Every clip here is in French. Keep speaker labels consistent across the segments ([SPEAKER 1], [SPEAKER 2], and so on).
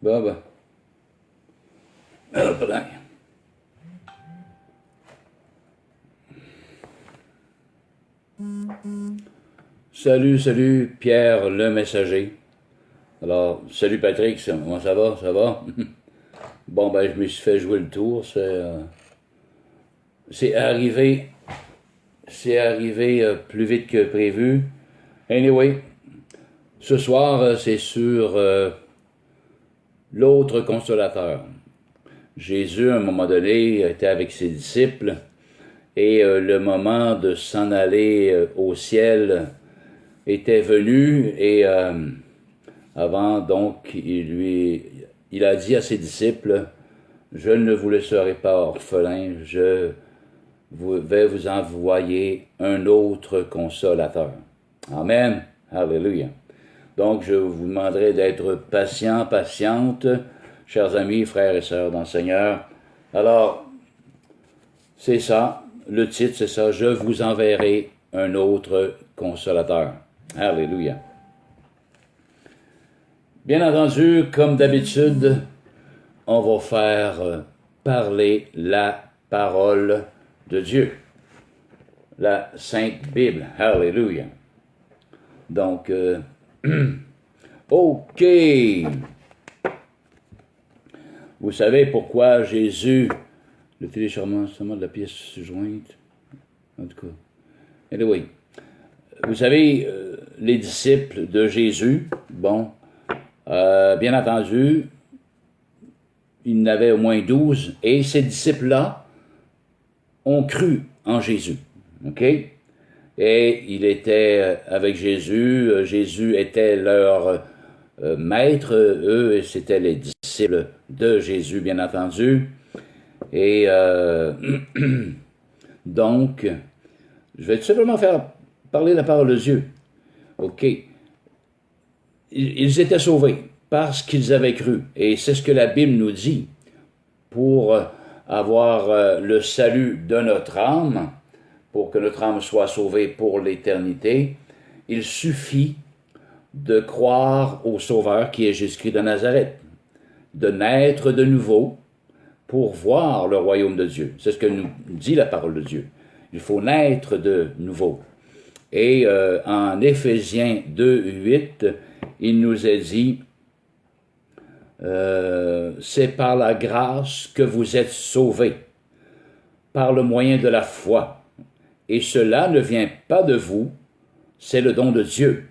[SPEAKER 1] Bon, ben. Alors, pardon. Salut, salut, Pierre le messager. Alors, salut Patrick, comment ça va? Ça va? Bon, ben, je me suis fait jouer le tour. C'est arrivé plus vite que prévu. Anyway, ce soir, c'est sur l'autre consolateur. Jésus, à un moment donné, était avec ses disciples et le moment de s'en aller au ciel était venu et avant, donc, il a dit à ses disciples, « Je ne vous laisserai pas orphelins, je vais vous envoyer un autre consolateur. » Amen. Alléluia. Donc, je vous demanderai d'être patient, patiente, chers amis, frères et sœurs dans le Seigneur. Alors, c'est ça, le titre, c'est ça, « Je vous enverrai un autre consolateur. » Alléluia. Bien entendu, comme d'habitude, on va faire parler la parole de Dieu, la Sainte Bible. Alléluia. Donc, OK. Vous savez pourquoi Jésus, le téléchargement de la pièce jointe, en tout cas. Anyway, vous savez, les disciples de Jésus, bon, bien entendu, il y en avait au moins 12, et ces disciples-là ont cru en Jésus, OK? Et il était avec Jésus, Jésus était leur maître, eux, c'était les disciples de Jésus, bien entendu. Et donc, je vais tout simplement faire parler la parole de Dieu. OK? Ils étaient sauvés parce qu'ils avaient cru. Et c'est ce que la Bible nous dit. Pour avoir le salut de notre âme, pour que notre âme soit sauvée pour l'éternité, il suffit de croire au Sauveur qui est Jésus-Christ de Nazareth, de naître de nouveau pour voir le royaume de Dieu. C'est ce que nous dit la parole de Dieu. Il faut naître de nouveau. Et en Éphésiens 2:8, il nous est dit, c'est par la grâce que vous êtes sauvés, par le moyen de la foi. Et cela ne vient pas de vous, c'est le don de Dieu.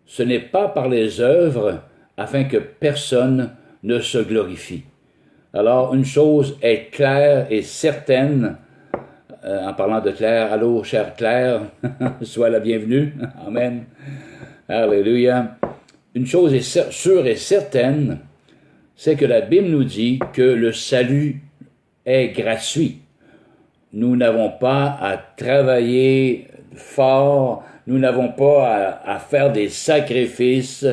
[SPEAKER 1] Ce n'est pas par les œuvres, afin que personne ne se glorifie. Alors, une chose est claire et certaine, en parlant de Claire, allô, chère Claire, sois la bienvenue, amen, alléluia. Une chose est sûre et certaine, c'est que la Bible nous dit que le salut est gratuit. Nous n'avons pas à travailler fort, nous n'avons pas à faire des sacrifices,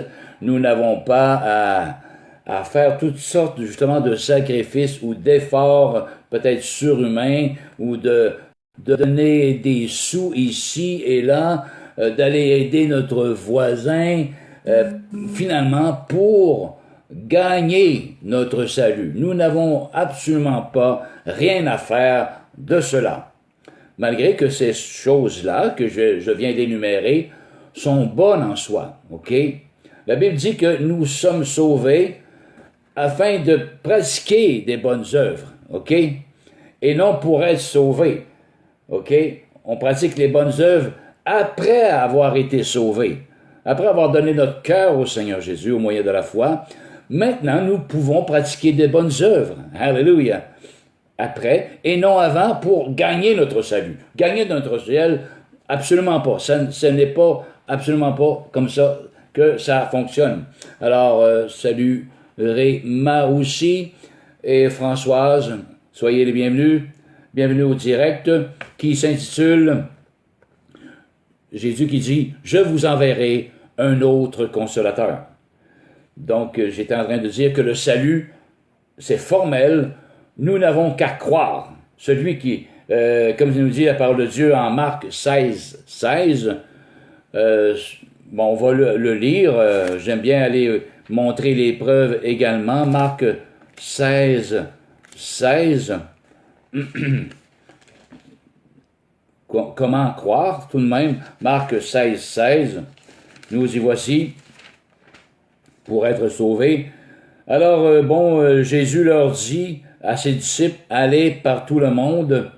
[SPEAKER 1] nous n'avons pas à faire toutes sortes justement de sacrifices ou d'efforts peut-être surhumains ou de donner des sous ici et là, d'aller aider notre voisin, finalement pour gagner notre salut. Nous n'avons absolument pas rien à faire de cela. Malgré que ces choses-là que je viens d'énumérer sont bonnes en soi, OK? La Bible dit que nous sommes sauvés afin de pratiquer des bonnes œuvres, OK? Et non pour être sauvés, OK? On pratique les bonnes œuvres après avoir été sauvés, après avoir donné notre cœur au Seigneur Jésus au moyen de la foi. Maintenant, nous pouvons pratiquer des bonnes œuvres. Alléluia. Après, et non avant, pour gagner notre salut. Gagner notre ciel, absolument pas. Ce n'est pas, absolument pas comme ça que ça fonctionne. Alors, salut Réma aussi et Françoise, soyez les bienvenus. Bienvenue au direct qui s'intitule Jésus qui dit « Je vous enverrai un autre consolateur ». Donc, j'étais en train de dire que le salut, c'est formel. Nous n'avons qu'à croire. Celui qui, comme nous dit la parole de Dieu en Marc 16, bon, on va le lire. J'aime bien aller montrer les preuves également. Marc 16, 16. Comment croire tout de même? Marc 16, 16. Nous y voici pour être sauvés. Alors, Jésus leur dit à ses disciples, allez par tout le monde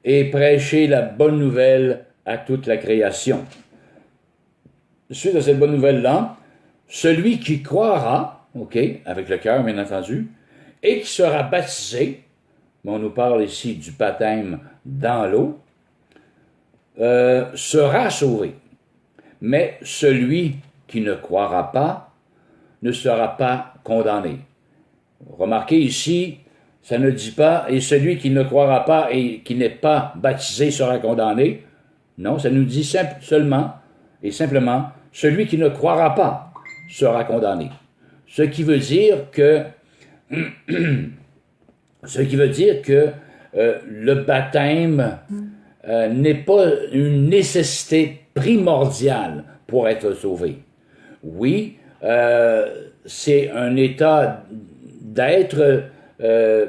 [SPEAKER 1] et prêchez la bonne nouvelle à toute la création. Suite à cette bonne nouvelle-là, celui qui croira, OK, avec le cœur bien entendu, et qui sera baptisé, on nous parle ici du baptême dans l'eau, sera sauvé. Mais celui qui ne croira pas ne sera pas condamné. Remarquez ici, ça ne dit pas « et celui qui ne croira pas et qui n'est pas baptisé sera condamné ». Non, ça nous dit seulement et simplement « celui qui ne croira pas sera condamné ». Ce qui veut dire que le baptême n'est pas une nécessité primordiale pour être sauvé. Oui, c'est un état d'être.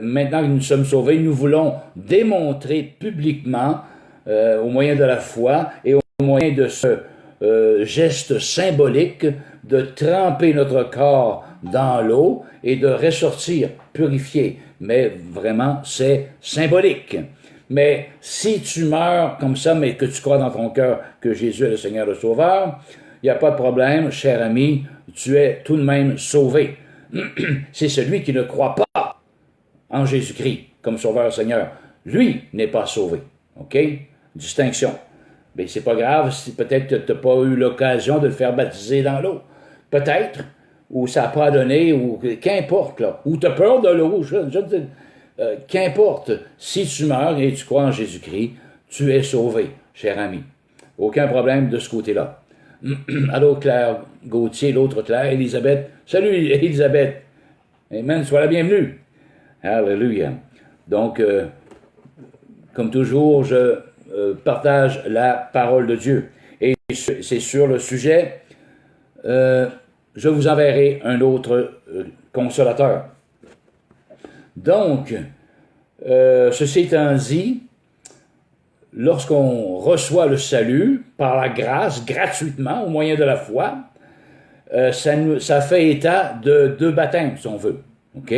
[SPEAKER 1] Maintenant que nous sommes sauvés, nous voulons démontrer publiquement, au moyen de la foi et au moyen de ce geste symbolique, de tremper notre corps dans l'eau et de ressortir purifié. Mais vraiment, c'est symbolique. Mais si tu meurs comme ça, mais que tu crois dans ton cœur que Jésus est le Seigneur le Sauveur, il n'y a pas de problème, cher ami, tu es tout de même sauvé. C'est celui qui ne croit pas en Jésus-Christ comme Sauveur Seigneur. Lui n'est pas sauvé. OK? Distinction. Mais c'est pas grave si peut-être que tu n'as pas eu l'occasion de le faire baptiser dans l'eau. Peut-être, ou ça n'a pas donné, ou qu'importe, là. Ou tu as peur de l'eau, qu'importe, si tu meurs et tu crois en Jésus-Christ, tu es sauvé, cher ami. Aucun problème de ce côté-là. Allô, Claire Gauthier, l'autre Claire, Élisabeth. Salut, Élisabeth. Amen, sois la bienvenue. Alléluia. Donc, comme toujours, je partage la parole de Dieu. Et c'est sur le sujet, je vous enverrai un autre consolateur. Donc, ceci étant dit, lorsqu'on reçoit le salut par la grâce, gratuitement, au moyen de la foi, ça fait état de deux baptêmes, si on veut. OK?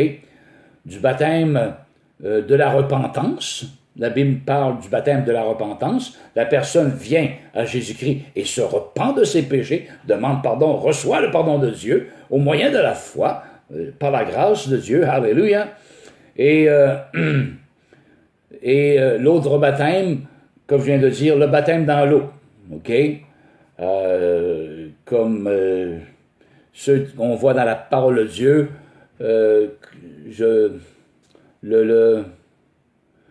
[SPEAKER 1] Du baptême de la repentance. La Bible parle du baptême de la repentance. La personne vient à Jésus-Christ et se repent de ses péchés, demande pardon, reçoit le pardon de Dieu au moyen de la foi, par la grâce de Dieu. Alléluia. Et l'autre baptême, comme je viens de dire, le baptême dans l'eau. OK? Comme ceux qu'on voit dans la parole de Dieu,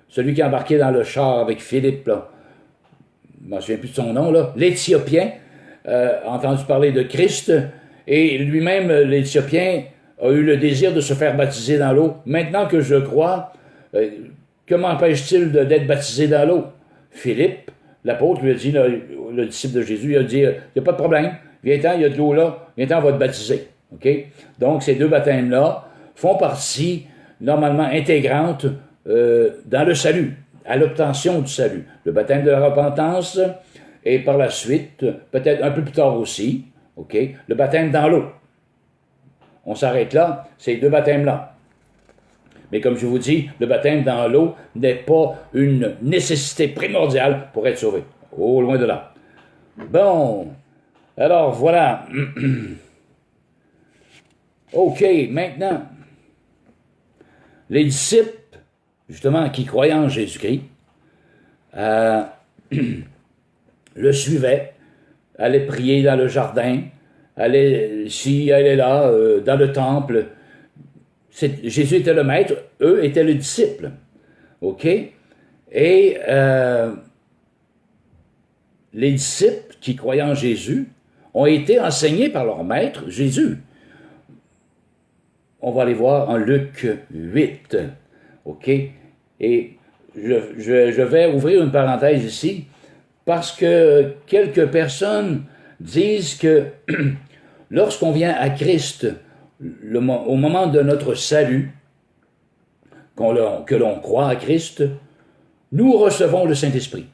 [SPEAKER 1] celui qui est embarqué dans le char avec Philippe, là, je ne me souviens plus de son nom, là, l'Éthiopien, a entendu parler de Christ, et lui-même, l'Éthiopien, a eu le désir de se faire baptiser dans l'eau. Maintenant que je crois, que m'empêche-t-il d'être baptisé dans l'eau? Philippe, l'apôtre, lui a dit, le disciple de Jésus, il a dit, il n'y a pas de problème, viens-t'en, il y a de l'eau là, viens-t'en, on va te baptiser. Okay? Donc, ces deux baptêmes-là font partie, normalement, intégrante dans le salut, à l'obtention du salut. Le baptême de la repentance, et par la suite, peut-être un peu plus tard aussi, okay, le baptême dans l'eau. On s'arrête là, ces deux baptêmes-là. Mais comme je vous dis, le baptême dans l'eau n'est pas une nécessité primordiale pour être sauvé. Oh, loin de là. Bon, alors voilà. OK, maintenant, les disciples, justement, qui croyaient en Jésus-Christ, le suivaient, allaient prier dans le jardin, allaient ici, allaient là, dans le temple. Jésus était le maître, eux étaient les disciples. OK? Et les disciples qui croyaient en Jésus ont été enseignés par leur maître, Jésus. On va aller voir en Luc 8. OK? Et je vais ouvrir une parenthèse ici, parce que quelques personnes disent que lorsqu'on vient à Christ au moment de notre salut, que l'on croit à Christ, nous recevons le Saint-Esprit.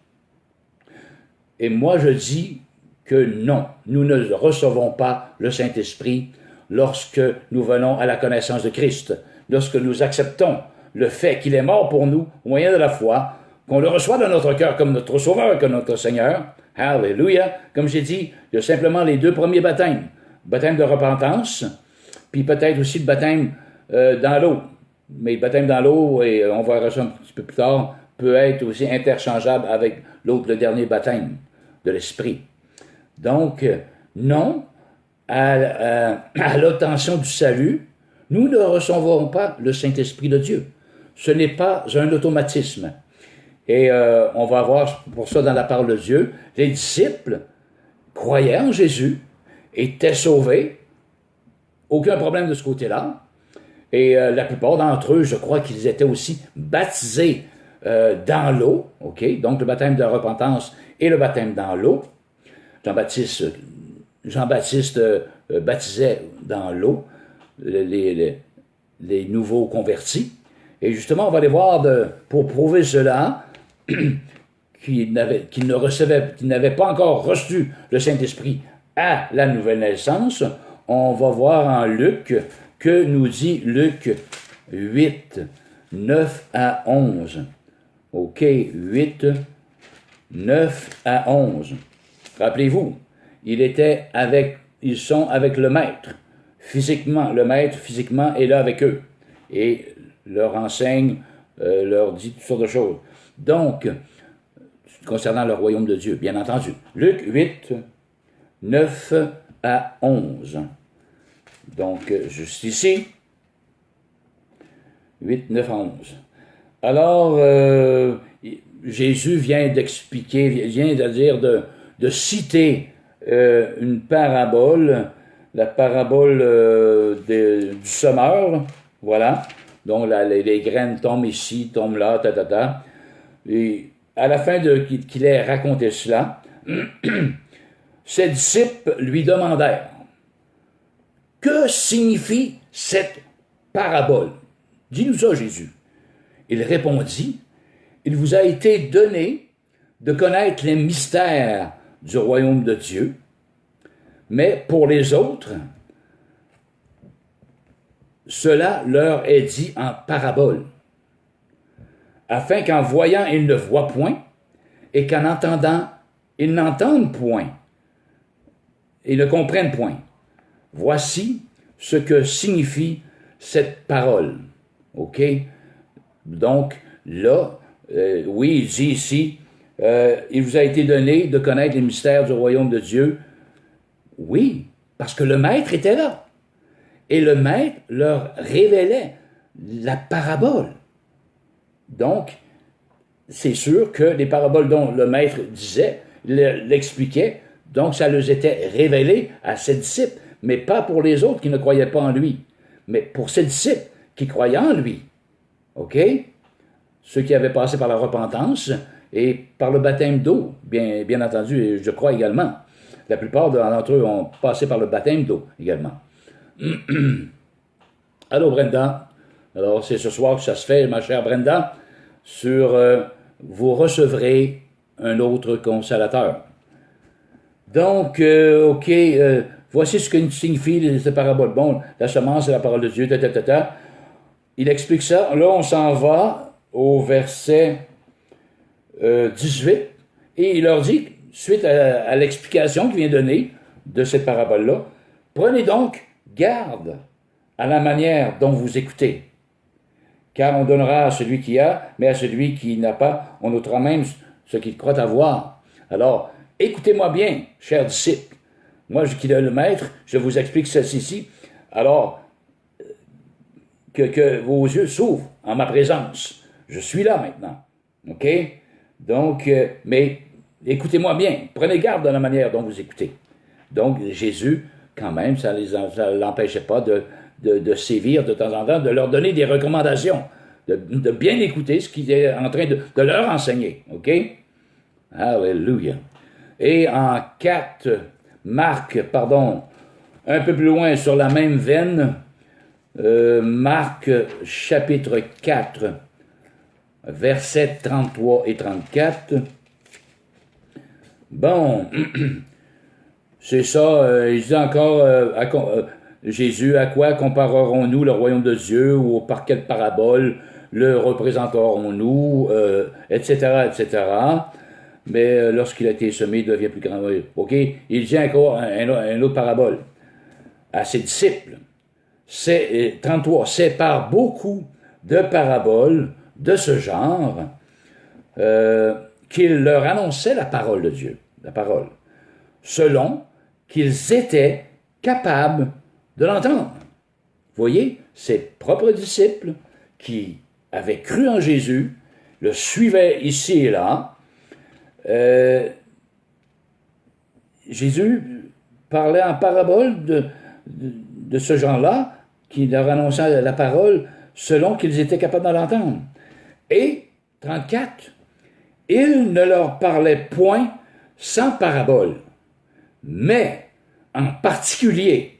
[SPEAKER 1] Et moi, je dis que non, nous ne recevons pas le Saint-Esprit lorsque nous venons à la connaissance de Christ, lorsque nous acceptons le fait qu'il est mort pour nous au moyen de la foi, qu'on le reçoit dans notre cœur comme notre Sauveur, comme notre Seigneur. Alléluia! Comme j'ai dit, il y a simplement les deux premiers baptêmes. Baptême de repentance, puis peut-être aussi le baptême dans l'eau. Mais le baptême dans l'eau, et on verra ça un petit peu plus tard, peut être aussi interchangeable avec l'autre, le dernier baptême de l'Esprit. Donc, non, à l'obtention du salut, nous ne recevons pas le Saint-Esprit de Dieu. Ce n'est pas un automatisme. Et on va voir pour ça dans la parole de Dieu, les disciples croyaient en Jésus, étaient sauvés, aucun problème de ce côté-là. Et la plupart d'entre eux, je crois qu'ils étaient aussi baptisés dans l'eau, ok? Donc le baptême de repentance et le baptême dans l'eau. Jean-Baptiste baptisait dans l'eau les nouveaux convertis. Et justement, on va aller voir, pour prouver cela, qu'ils n'avaient pas encore reçu le Saint-Esprit à la nouvelle naissance. On va voir en Luc, que nous dit Luc 8, 9 à 11. OK, 8, 9 à 11. Rappelez-vous, ils sont avec le maître. Physiquement, le maître physiquement est là avec eux. Et leur enseigne, leur dit toutes sortes de choses. Donc, concernant le royaume de Dieu, bien entendu. Luc 8, 9 à 11. Donc, juste ici, 8, 9 à 11. Alors, Jésus vient d'expliquer, vient de dire, de citer une parabole, la parabole du semeur, voilà. Donc, les graines tombent ici, tombent là, ta. Et à la fin qu'il ait raconté cela, ses disciples lui demandèrent: que signifie cette parabole? Dis-nous ça, Jésus. Il répondit: il vous a été donné de connaître les mystères du royaume de Dieu, mais pour les autres, cela leur est dit en parabole, afin qu'en voyant ils ne voient point, et qu'en entendant ils n'entendent point, et ne comprennent point. Voici ce que signifie cette parole. OK? Donc, là, oui, il dit ici, il vous a été donné de connaître les mystères du royaume de Dieu. Oui, parce que le maître était là. Et le maître leur révélait la parabole. Donc, c'est sûr que les paraboles dont le maître disait, l'expliquait, donc ça leur était révélé à ses disciples, mais pas pour les autres qui ne croyaient pas en lui, mais pour ses disciples qui croyaient en lui. OK? Ceux qui avaient passé par la repentance et par le baptême d'eau, bien entendu, et je crois également. La plupart d'entre eux ont passé par le baptême d'eau également. Allô, Brenda. Alors, c'est ce soir que ça se fait, ma chère Brenda, sur vous recevrez un autre consolateur. Donc, OK, voici ce que signifie cette parabole. Bon, la semence, c'est la parole de Dieu, Il explique ça. Là, on s'en va au verset 18, et il leur dit, suite à l'explication qu'il vient donner de cette parabole-là, prenez donc garde à la manière dont vous écoutez, car on donnera à celui qui a, mais à celui qui n'a pas, on ôtera même ce qu'il croit avoir. Alors, écoutez-moi bien, chers disciples. Moi, qui est le maître, je vous explique ceci. Alors, que vos yeux s'ouvrent en ma présence. Je suis là maintenant. OK? Donc, mais écoutez-moi bien. Prenez garde de la manière dont vous écoutez. Donc, Jésus, quand même, ça ne l'empêchait pas de sévir de temps en temps, de leur donner des recommandations, de bien écouter ce qu'il est en train de leur enseigner. OK? Alléluia. Et en Marc, un peu plus loin, sur la même veine, Marc chapitre 4, versets 33 et 34. Bon, c'est ça, il dit encore, Jésus, à quoi comparerons-nous le royaume de Dieu, ou par quelle parabole le représenterons-nous, etc., etc. Mais lorsqu'il a été semé, il devient plus grand. OK, il dit encore une autre parabole à ses disciples. 33, c'est par beaucoup de paraboles de ce genre qu'il leur annonçait la parole de Dieu, la parole, selon qu'ils étaient capables de l'entendre. Vous voyez, ses propres disciples qui avaient cru en Jésus, le suivaient ici et là. Jésus parlait en parabole de ce genre-là, qui leur annonçait la parole selon qu'ils étaient capables de l'entendre. Et, 34, il ne leur parlait point sans parabole, mais en particulier,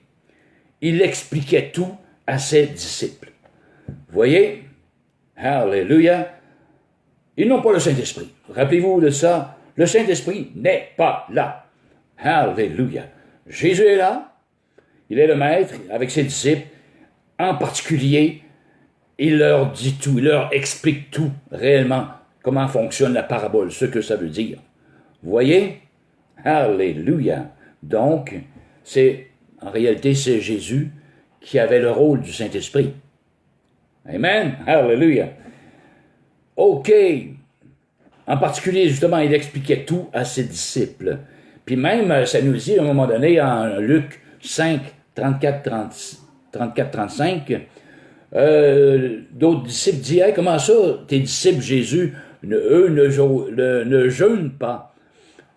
[SPEAKER 1] il expliquait tout à ses disciples. Vous voyez? Alléluia! Ils n'ont pas le Saint-Esprit. Rappelez-vous de ça, le Saint-Esprit n'est pas là. Alléluia! Jésus est là, il est le Maître avec ses disciples. En particulier, il leur dit tout, il leur explique tout réellement, comment fonctionne la parabole, ce que ça veut dire. Vous voyez? Alléluia! Donc, en réalité, c'est Jésus qui avait le rôle du Saint-Esprit. Amen! Alléluia! OK! En particulier, justement, il expliquait tout à ses disciples. Puis même, ça nous dit, à un moment donné, en Luc 5, 34-35, d'autres disciples disent « Hey, comment ça, tes disciples, Jésus, eux ne jeûnent pas. »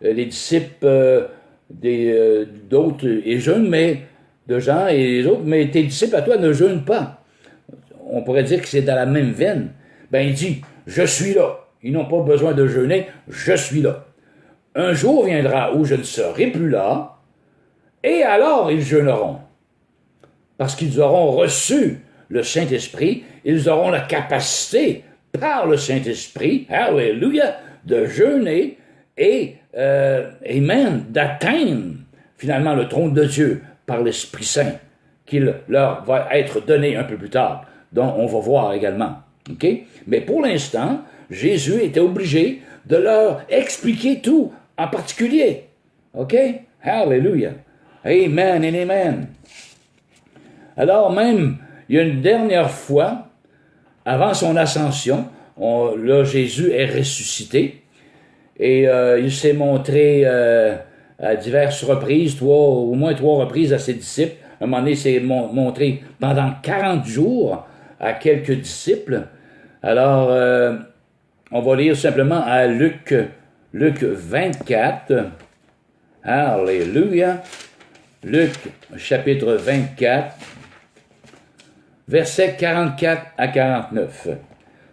[SPEAKER 1] Les disciples d'autres, ils jeûnent, mais de Jean et les autres, mais tes disciples à toi ne jeûnent pas. On pourrait dire que c'est dans la même veine. Ben, il dit « Je suis là. » Ils n'ont pas besoin de jeûner, je suis là. Un jour viendra où je ne serai plus là, et alors ils jeûneront. Parce qu'ils auront reçu le Saint-Esprit, ils auront la capacité, par le Saint-Esprit, alléluia, de jeûner et, amen, d'atteindre finalement le trône de Dieu par l'Esprit Saint, qu'il leur va être donné un peu plus tard, dont on va voir également. Okay? Mais pour l'instant, Jésus était obligé de leur expliquer tout, en particulier. OK? Hallelujah. Amen et amen. Alors même, il y a une dernière fois, avant son ascension, là, Jésus est ressuscité, et il s'est montré à diverses reprises, au moins trois reprises à ses disciples. À un moment donné, il s'est montré pendant 40 jours à quelques disciples. Alors, on va lire simplement à Luc 24. Alléluia. Luc, chapitre 24, versets 44 à 49.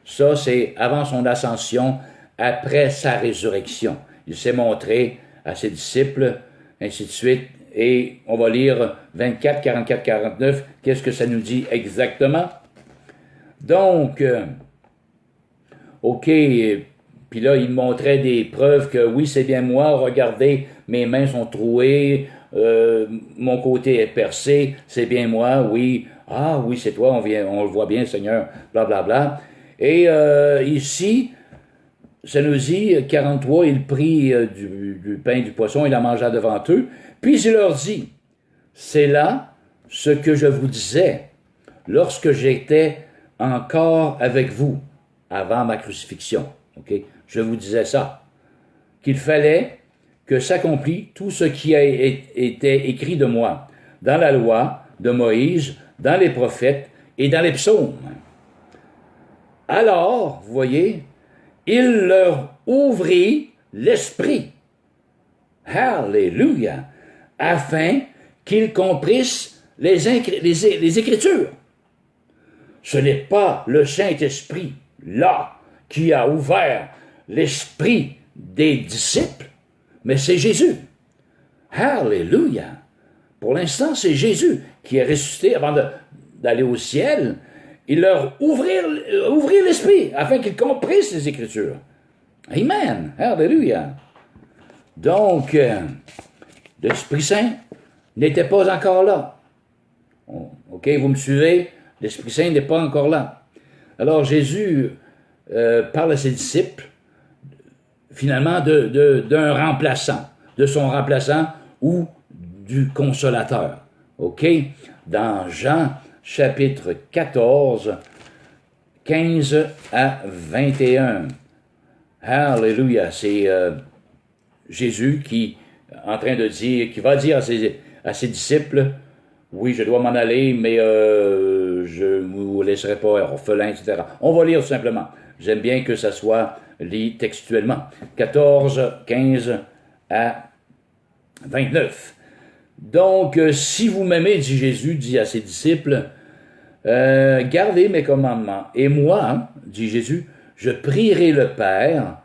[SPEAKER 1] Ça, c'est avant son ascension, après sa résurrection. Il s'est montré à ses disciples, ainsi de suite. Et on va lire 24, 44, 49. Qu'est-ce que ça nous dit exactement? Donc, OK, puis là, il montrait des preuves que oui, c'est bien moi, regardez, mes mains sont trouées, mon côté est percé, c'est bien moi, oui. Ah oui, c'est toi, on le voit bien, Seigneur, blablabla. Bla, bla. Et ici, ça nous dit, 43, il prit du pain et du poisson, il la mangea devant eux, puis il leur dit, c'est là ce que je vous disais lorsque j'étais encore avec vous, avant ma crucifixion. Okay? Je vous disais ça, qu'il fallait que s'accomplit tout ce qui a été écrit de moi, dans la loi de Moïse, dans les prophètes et dans les psaumes. Alors, vous voyez, il leur ouvrit l'esprit. Alléluia! Afin qu'ils comprissent les Écritures. Ce n'est pas le Saint-Esprit, là, qui a ouvert l'esprit des disciples, mais c'est Jésus. Alléluia! Pour l'instant, c'est Jésus qui est ressuscité avant d'aller au ciel, il leur ouvrir l'esprit afin qu'ils comprissent les Écritures. Amen. Alléluia. Donc, l'Esprit Saint n'était pas encore là. OK, vous me suivez? L'Esprit Saint n'est pas encore là. Alors, Jésus parle à ses disciples, finalement, d'un remplaçant, de son remplaçant ou du consolateur. OK? Dans Jean, chapitre 14, 15 à 21. Alléluia. C'est Jésus qui va dire à ses disciples, oui, je dois m'en aller, mais je ne vous laisserai pas orphelin, etc. On va lire tout simplement. J'aime bien que ça soit lu textuellement. 14, 15 à 29. Donc, si vous m'aimez, dit Jésus, dit à ses disciples, gardez mes commandements. Et moi, dit Jésus, je prierai le Père,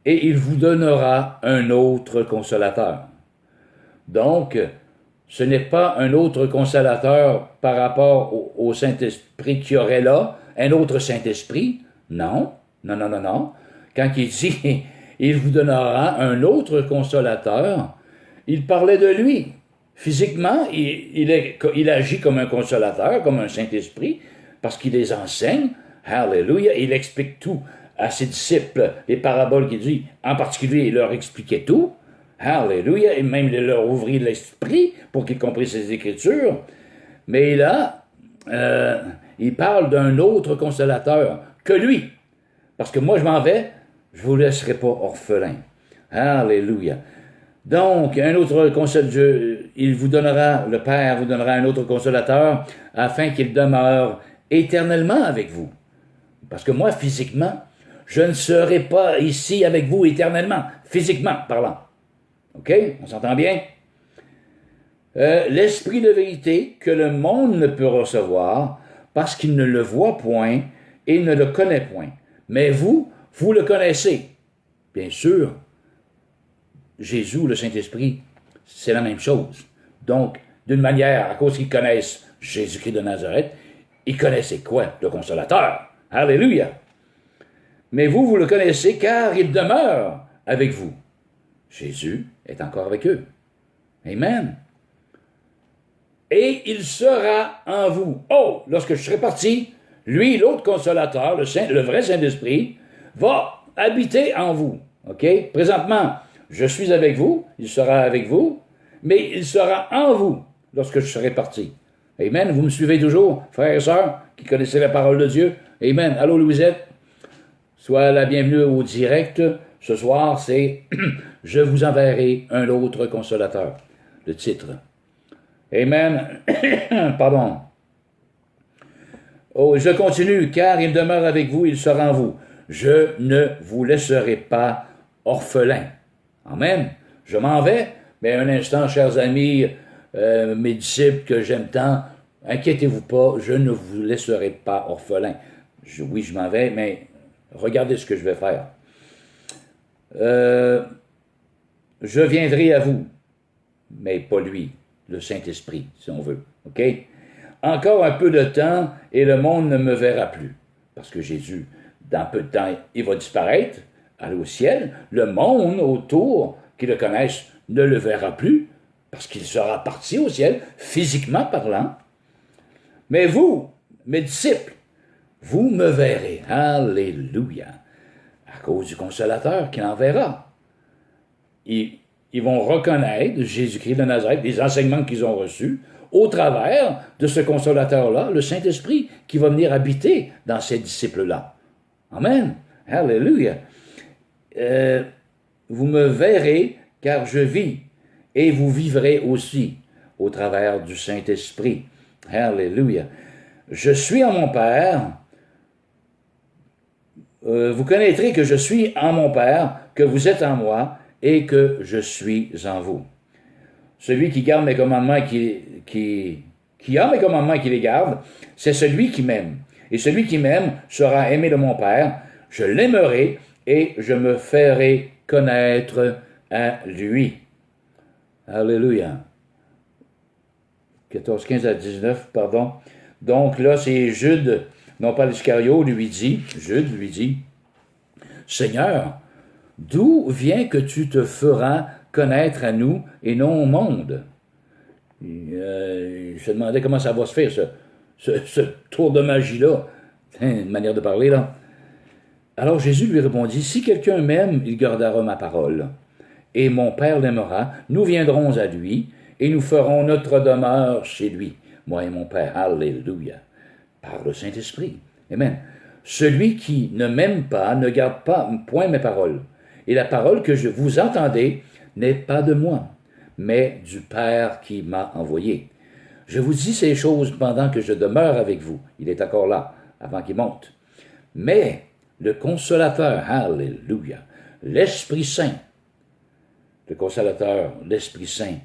[SPEAKER 1] et il vous donnera un autre consolateur. Donc, ce n'est pas un autre consolateur par rapport au Saint-Esprit qu'il y aurait là, un autre Saint-Esprit. Non. Quand il dit « il vous donnera un autre consolateur », il parlait de lui. Physiquement, il agit comme un consolateur, comme un Saint-Esprit, parce qu'il les enseigne. Alléluia, il explique tout à ses disciples, les paraboles qu'il dit. En particulier, il leur expliquait tout. Alléluia, et même il leur ouvrit l'esprit pour qu'ils comprennent ses Écritures. Mais là, il parle d'un autre consolateur que lui. Parce que moi, je m'en vais, je ne vous laisserai pas orphelin. Alléluia. Donc, un autre consolateur, le Père vous donnera un autre consolateur afin qu'il demeure éternellement avec vous. Parce que moi, physiquement, je ne serai pas ici avec vous éternellement, physiquement parlant. OK? On s'entend bien? L'esprit de vérité que le monde ne peut recevoir parce qu'il ne le voit point et ne le connaît point. Mais vous le connaissez. Bien sûr, Jésus, le Saint-Esprit, c'est la même chose. Donc, d'une manière, à cause qu'ils connaissent Jésus-Christ de Nazareth, ils connaissaient quoi? Le Consolateur. Alléluia! Mais vous le connaissez car il demeure avec vous. Jésus est encore avec eux. Amen. Et il sera en vous. Oh, lorsque je serai parti, lui, l'autre consolateur, le vrai Saint-Esprit, va habiter en vous. OK? Présentement, je suis avec vous, il sera avec vous, mais il sera en vous lorsque je serai parti. Amen. Vous me suivez toujours, frères et sœurs, qui connaissez la parole de Dieu? Amen. Allô, Louisette? Sois la bienvenue au direct. Ce soir, c'est « Je vous enverrai un autre consolateur », le titre. Amen. Pardon. Oh, je continue, car il demeure avec vous, il sera en vous. Je ne vous laisserai pas orphelin. Amen. Je m'en vais, mais un instant, chers amis, mes disciples que j'aime tant, inquiétez-vous pas, je ne vous laisserai pas orphelin. Oui, je m'en vais, mais regardez ce que je vais faire. Je viendrai à vous, mais pas lui, le Saint-Esprit, si on veut. OK? Encore un peu de temps et le monde ne me verra plus. Parce que Jésus, dans peu de temps, il va disparaître, aller au ciel. Le monde autour, qui le connaissent, ne le verra plus, parce qu'il sera parti au ciel, physiquement parlant. Mais vous, mes disciples, vous me verrez. Alléluia. À cause du Consolateur qui l'enverra. Ils vont reconnaître Jésus-Christ de Nazareth, les enseignements qu'ils ont reçus, au travers de ce Consolateur-là, le Saint-Esprit, qui va venir habiter dans ces disciples-là. Amen. Alléluia. Vous me verrez, car je vis, et vous vivrez aussi au travers du Saint-Esprit. Alléluia. Je suis en mon Père. Vous connaîtrez que je suis en mon Père, que vous êtes en moi, et que je suis en vous. Celui qui garde mes commandements, qui a mes commandements et qui les garde, c'est celui qui m'aime. Et celui qui m'aime sera aimé de mon Père. Je l'aimerai et je me ferai connaître à lui. Alléluia. 14, 15 à 19, pardon. Donc là, c'est Jude, non pas l'Iscario, Jude lui dit, Seigneur, d'où vient que tu te feras connaître à nous et non au monde? Il se demandait comment ça va se faire, ce tour de magie-là. Une manière de parler, là. Alors Jésus lui répondit, si quelqu'un m'aime, il gardera ma parole. Et mon Père l'aimera, nous viendrons à lui, et nous ferons notre demeure chez lui. Moi et mon Père, alléluia, par le Saint-Esprit. Amen. Celui qui ne m'aime pas ne garde pas point mes paroles. Et la parole que je vous entendez n'est pas de moi, mais du Père qui m'a envoyé. Je vous dis ces choses pendant que je demeure avec vous. Il est encore là, avant qu'il monte. Mais le Consolateur, alléluia, l'Esprit Saint, le Consolateur, l'Esprit Saint,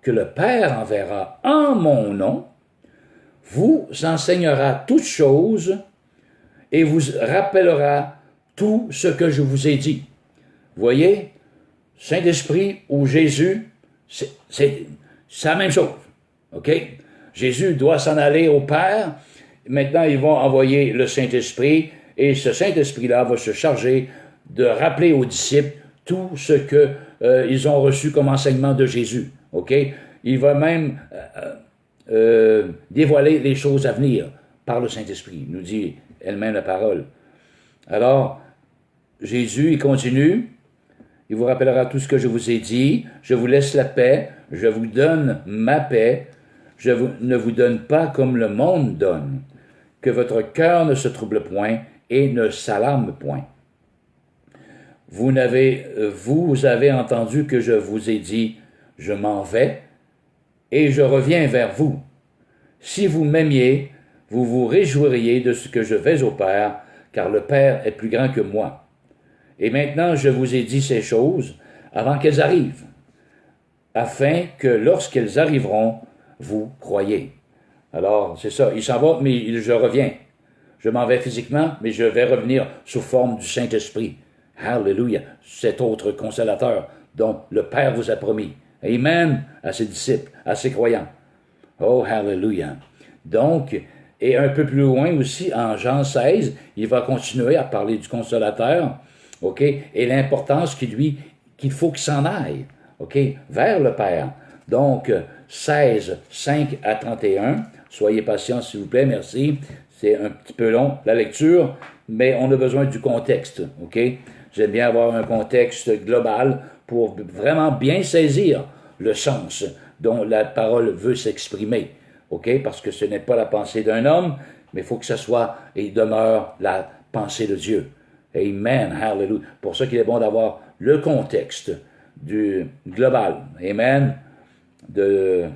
[SPEAKER 1] que le Père enverra en mon nom, vous enseignera toutes choses et vous rappellera tout ce que je vous ai dit. Voyez, Saint-Esprit ou Jésus, c'est la même chose. OK? Jésus doit s'en aller au Père. Maintenant, ils vont envoyer le Saint-Esprit et ce Saint-Esprit-là va se charger de rappeler aux disciples tout ce qu'ils ont reçu comme enseignement de Jésus. OK? Il va même dévoiler les choses à venir par le Saint-Esprit, nous dit elle-même la parole. Alors, Jésus, il continue, il vous rappellera tout ce que je vous ai dit, je vous laisse la paix, je vous donne ma paix, ne vous donne pas comme le monde donne, que votre cœur ne se trouble point et ne s'alarme point. Vous avez entendu que je vous ai dit, je m'en vais, et je reviens vers vous. Si vous m'aimiez, vous vous réjouiriez de ce que je vais au Père, car le Père est plus grand que moi. Et maintenant, je vous ai dit ces choses avant qu'elles arrivent, afin que lorsqu'elles arriveront, vous croyez. Alors, c'est ça, il s'en va, mais je reviens. Je m'en vais physiquement, mais je vais revenir sous forme du Saint-Esprit. Alléluia, cet autre consolateur dont le Père vous a promis. Amen à ses disciples, à ses croyants. Oh, hallelujah. Donc, et un peu plus loin aussi, en Jean 16, il va continuer à parler du consolateur, OK, et l'importance qu'il faut qu'il s'en aille, OK, vers le Père. Donc, 16, 5 à 31, soyez patients s'il vous plaît, merci. C'est un petit peu long, la lecture, mais on a besoin du contexte, OK? J'aime bien avoir un contexte global pour vraiment bien saisir le sens dont la parole veut s'exprimer, OK? Parce que ce n'est pas la pensée d'un homme, mais il faut que ce soit et demeure la pensée de Dieu. Amen, hallelujah. Pour ça qu'il est bon d'avoir le contexte du global, amen, de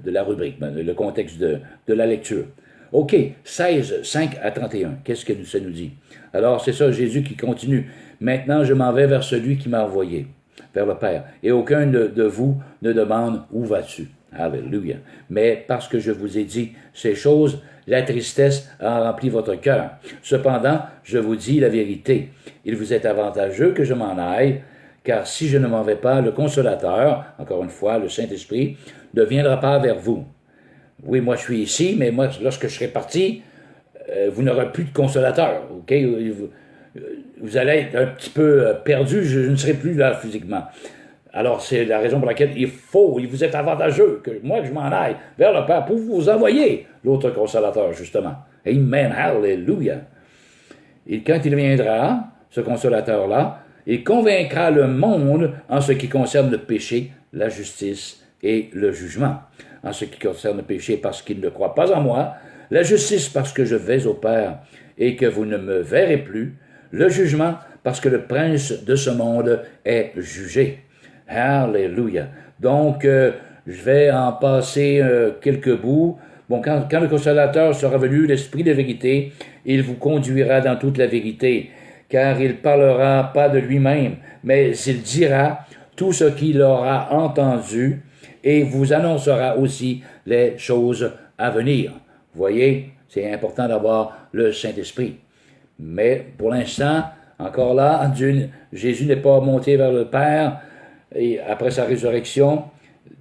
[SPEAKER 1] la rubrique, le contexte de la lecture. OK, 16, 5 à 31, qu'est-ce que ça nous dit? Alors, c'est ça, Jésus qui continue. Maintenant, je m'en vais vers celui qui m'a envoyé, vers le Père. Et aucun de vous ne demande « Où vas-tu? » Alléluia. Mais parce que je vous ai dit ces choses, la tristesse a rempli votre cœur. Cependant, je vous dis la vérité. Il vous est avantageux que je m'en aille, car si je ne m'en vais pas, le Consolateur, encore une fois, le Saint-Esprit, ne viendra pas vers vous. Oui, moi je suis ici, mais moi, lorsque je serai parti, vous n'aurez plus de Consolateur, OK? Vous allez être un petit peu perdu, je ne serai plus là physiquement. Alors, c'est la raison pour laquelle il vous est avantageux que je m'en aille vers le Père pour vous envoyer l'autre Consolateur, justement. Amen, hallelujah. Et quand il viendra, ce Consolateur-là, il convaincra le monde en ce qui concerne le péché, la justice et le jugement. En ce qui concerne le péché, parce qu'il ne croit pas en moi, la justice, parce que je vais au Père et que vous ne me verrez plus, le jugement, parce que le prince de ce monde est jugé. Alléluia. Donc, je vais en passer quelques bouts. Bon, quand le Consolateur sera venu, l'Esprit de vérité, il vous conduira dans toute la vérité, car il parlera pas de lui-même, mais il dira tout ce qu'il aura entendu et vous annoncera aussi les choses à venir. Vous voyez, c'est important d'avoir le Saint-Esprit. Mais pour l'instant, encore là, Jésus n'est pas monté vers le Père et après sa résurrection.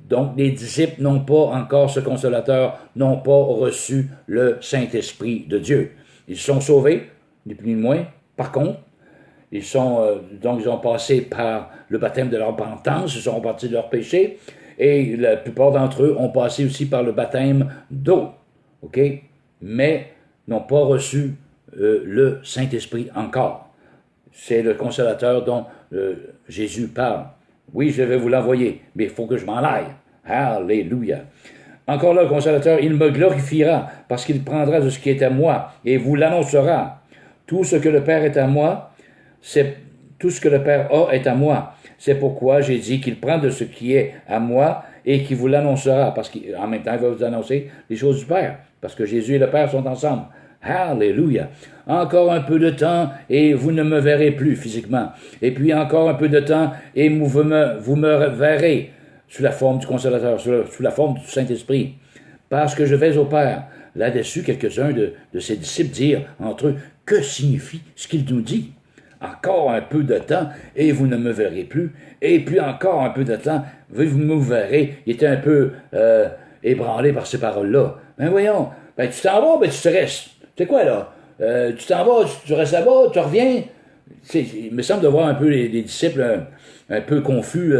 [SPEAKER 1] Donc, les disciples n'ont pas encore ce consolateur, n'ont pas reçu le Saint-Esprit de Dieu. Ils sont sauvés, ni plus ni moins. Par contre, ils ont passé par le baptême de leur repentance, ils sont repartis de leurs péchés, et la plupart d'entre eux ont passé aussi par le baptême d'eau, ok? Mais n'ont pas reçu le Saint-Esprit encore. C'est le consolateur dont Jésus parle. Oui, je vais vous l'envoyer, mais il faut que je m'en aille. Alléluia. Encore là, le consolateur, il me glorifiera, parce qu'il prendra de ce qui est à moi, et vous l'annoncera. Tout ce que le Père est à moi, tout ce que le Père a est à moi. C'est pourquoi j'ai dit qu'il prend de ce qui est à moi et qu'il vous l'annoncera, parce qu'en même temps, il va vous annoncer les choses du Père, parce que Jésus et le Père sont ensemble. Alléluia. Encore un peu de temps et vous ne me verrez plus physiquement. Et puis encore un peu de temps et vous me verrez sous la forme du Consolateur, sous la forme du Saint-Esprit. Parce que je vais au Père. Là-dessus, quelques-uns de ses disciples dirent entre eux, que signifie ce qu'il nous dit? Encore un peu de temps et vous ne me verrez plus. Et puis encore un peu de temps, vous me verrez. Il était un peu ébranlé par ces paroles-là. Ben voyons, ben tu t'en vas, ben tu te restes. C'est quoi, là? Tu t'en vas, tu restes là-bas, tu reviens. Il me semble de voir un peu les disciples un peu confus.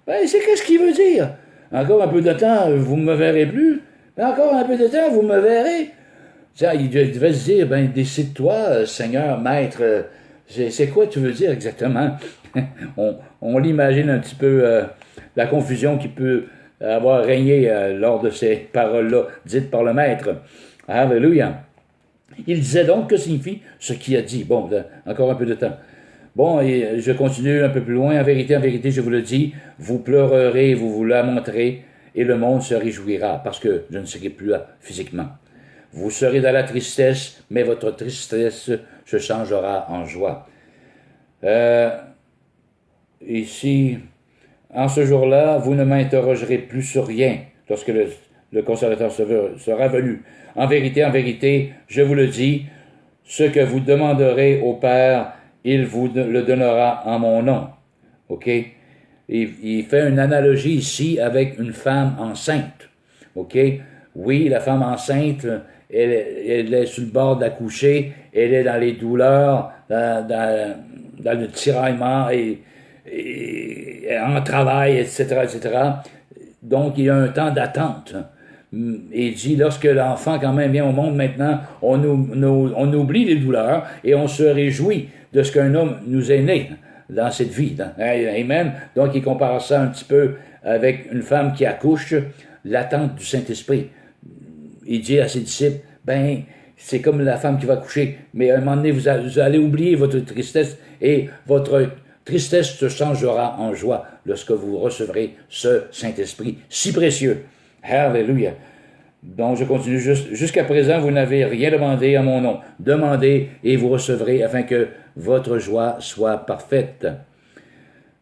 [SPEAKER 1] Ben, c'est qu'est-ce qu'il veut dire? Encore un peu de temps, vous ne me verrez plus. Ben, encore un peu de temps, vous me verrez. Ça, il devait se dire, ben, décide-toi, Seigneur, Maître, c'est quoi tu veux dire exactement? on l'imagine un petit peu, la confusion qui peut avoir régné lors de ces paroles-là, dites par le Maître. Alléluia. Il disait donc que signifie ce qu'il a dit. Bon, encore un peu de temps. Bon, et je continue un peu plus loin. En vérité, je vous le dis, vous pleurerez, vous vous lamenterez, et le monde se réjouira, parce que je ne serai plus là physiquement. Vous serez dans la tristesse, mais votre tristesse se changera en joie. Ici, en ce jour-là, vous ne m'interrogerez plus sur rien, lorsque le consolateur sera venu. En vérité, je vous le dis, ce que vous demanderez au Père, il vous le donnera en mon nom. OK? Il fait une analogie ici avec une femme enceinte. OK? Oui, la femme enceinte, elle est sur le bord d'accoucher, elle est dans les douleurs, dans le tiraillement et en travail, etc., etc. Donc, il y a un temps d'attente. Et il dit, lorsque l'enfant quand même vient au monde maintenant, on oublie les douleurs et on se réjouit de ce qu'un homme nous est né dans cette vie. Amen. Donc, il compare ça un petit peu avec une femme qui accouche, l'attente du Saint-Esprit. Il dit à ses disciples, ben, c'est comme la femme qui va accoucher, mais à un moment donné, vous allez oublier votre tristesse et votre tristesse se changera en joie lorsque vous recevrez ce Saint-Esprit si précieux. Alléluia. Donc, je continue. Jusqu'à présent, vous n'avez rien demandé à mon nom. Demandez et vous recevrez afin que votre joie soit parfaite.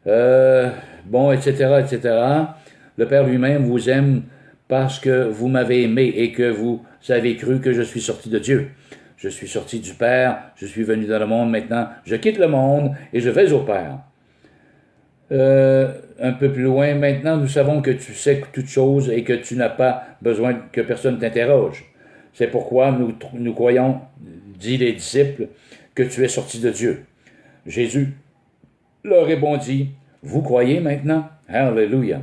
[SPEAKER 1] Bon, etc., etc. Le Père lui-même vous aime parce que vous m'avez aimé et que vous avez cru que je suis sorti de Dieu. Je suis sorti du Père, je suis venu dans le monde maintenant. Je quitte le monde et je vais au Père. Un peu plus loin, maintenant, nous savons que tu sais toutes choses et que tu n'as pas besoin que personne t'interroge. C'est pourquoi nous croyons, dit les disciples, que tu es sorti de Dieu. Jésus leur répondit, vous croyez maintenant? Alléluia.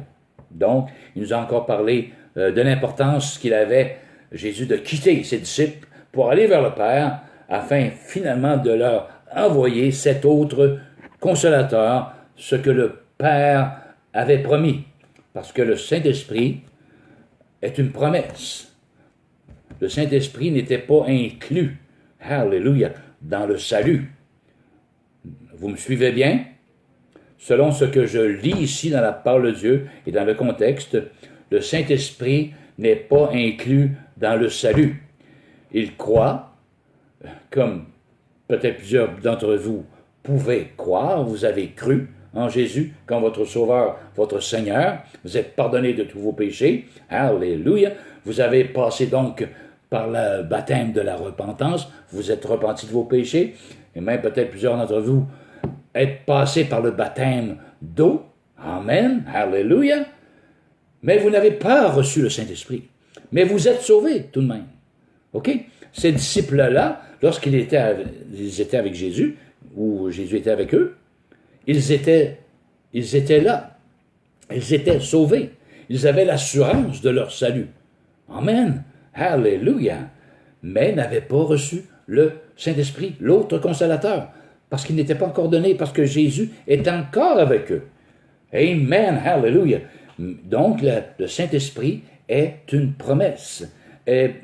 [SPEAKER 1] Donc, il nous a encore parlé de l'importance qu'il avait, Jésus, de quitter ses disciples pour aller vers le Père, afin finalement de leur envoyer cet autre consolateur, ce que le Père avait promis, parce que le Saint-Esprit est une promesse. Le Saint-Esprit n'était pas inclus, alléluia, dans le salut. Vous me suivez bien? Selon ce que je lis ici dans la parole de Dieu et dans le contexte, le Saint-Esprit n'est pas inclus dans le salut. Il croit, comme peut-être plusieurs d'entre vous pouvez croire, vous avez cru en Jésus comme votre Sauveur, votre Seigneur. Vous êtes pardonné de tous vos péchés. Alléluia. Vous avez passé donc par le baptême de la repentance. Vous êtes repenti de vos péchés. Et même peut-être plusieurs d'entre vous êtes passés par le baptême d'eau. Amen. Alléluia. Mais vous n'avez pas reçu le Saint-Esprit. Mais vous êtes sauvés tout de même. OK? Ces disciples-là, lorsqu'ils étaient avec Jésus, ou Jésus était avec eux, ils étaient là. Ils étaient sauvés. Ils avaient l'assurance de leur salut. Amen. Alléluia. Mais n'avaient pas reçu le Saint-Esprit, l'autre consolateur, parce qu'il n'était pas encore donné, parce que Jésus est encore avec eux. Amen. Alléluia. Donc, le Saint-Esprit est une promesse, est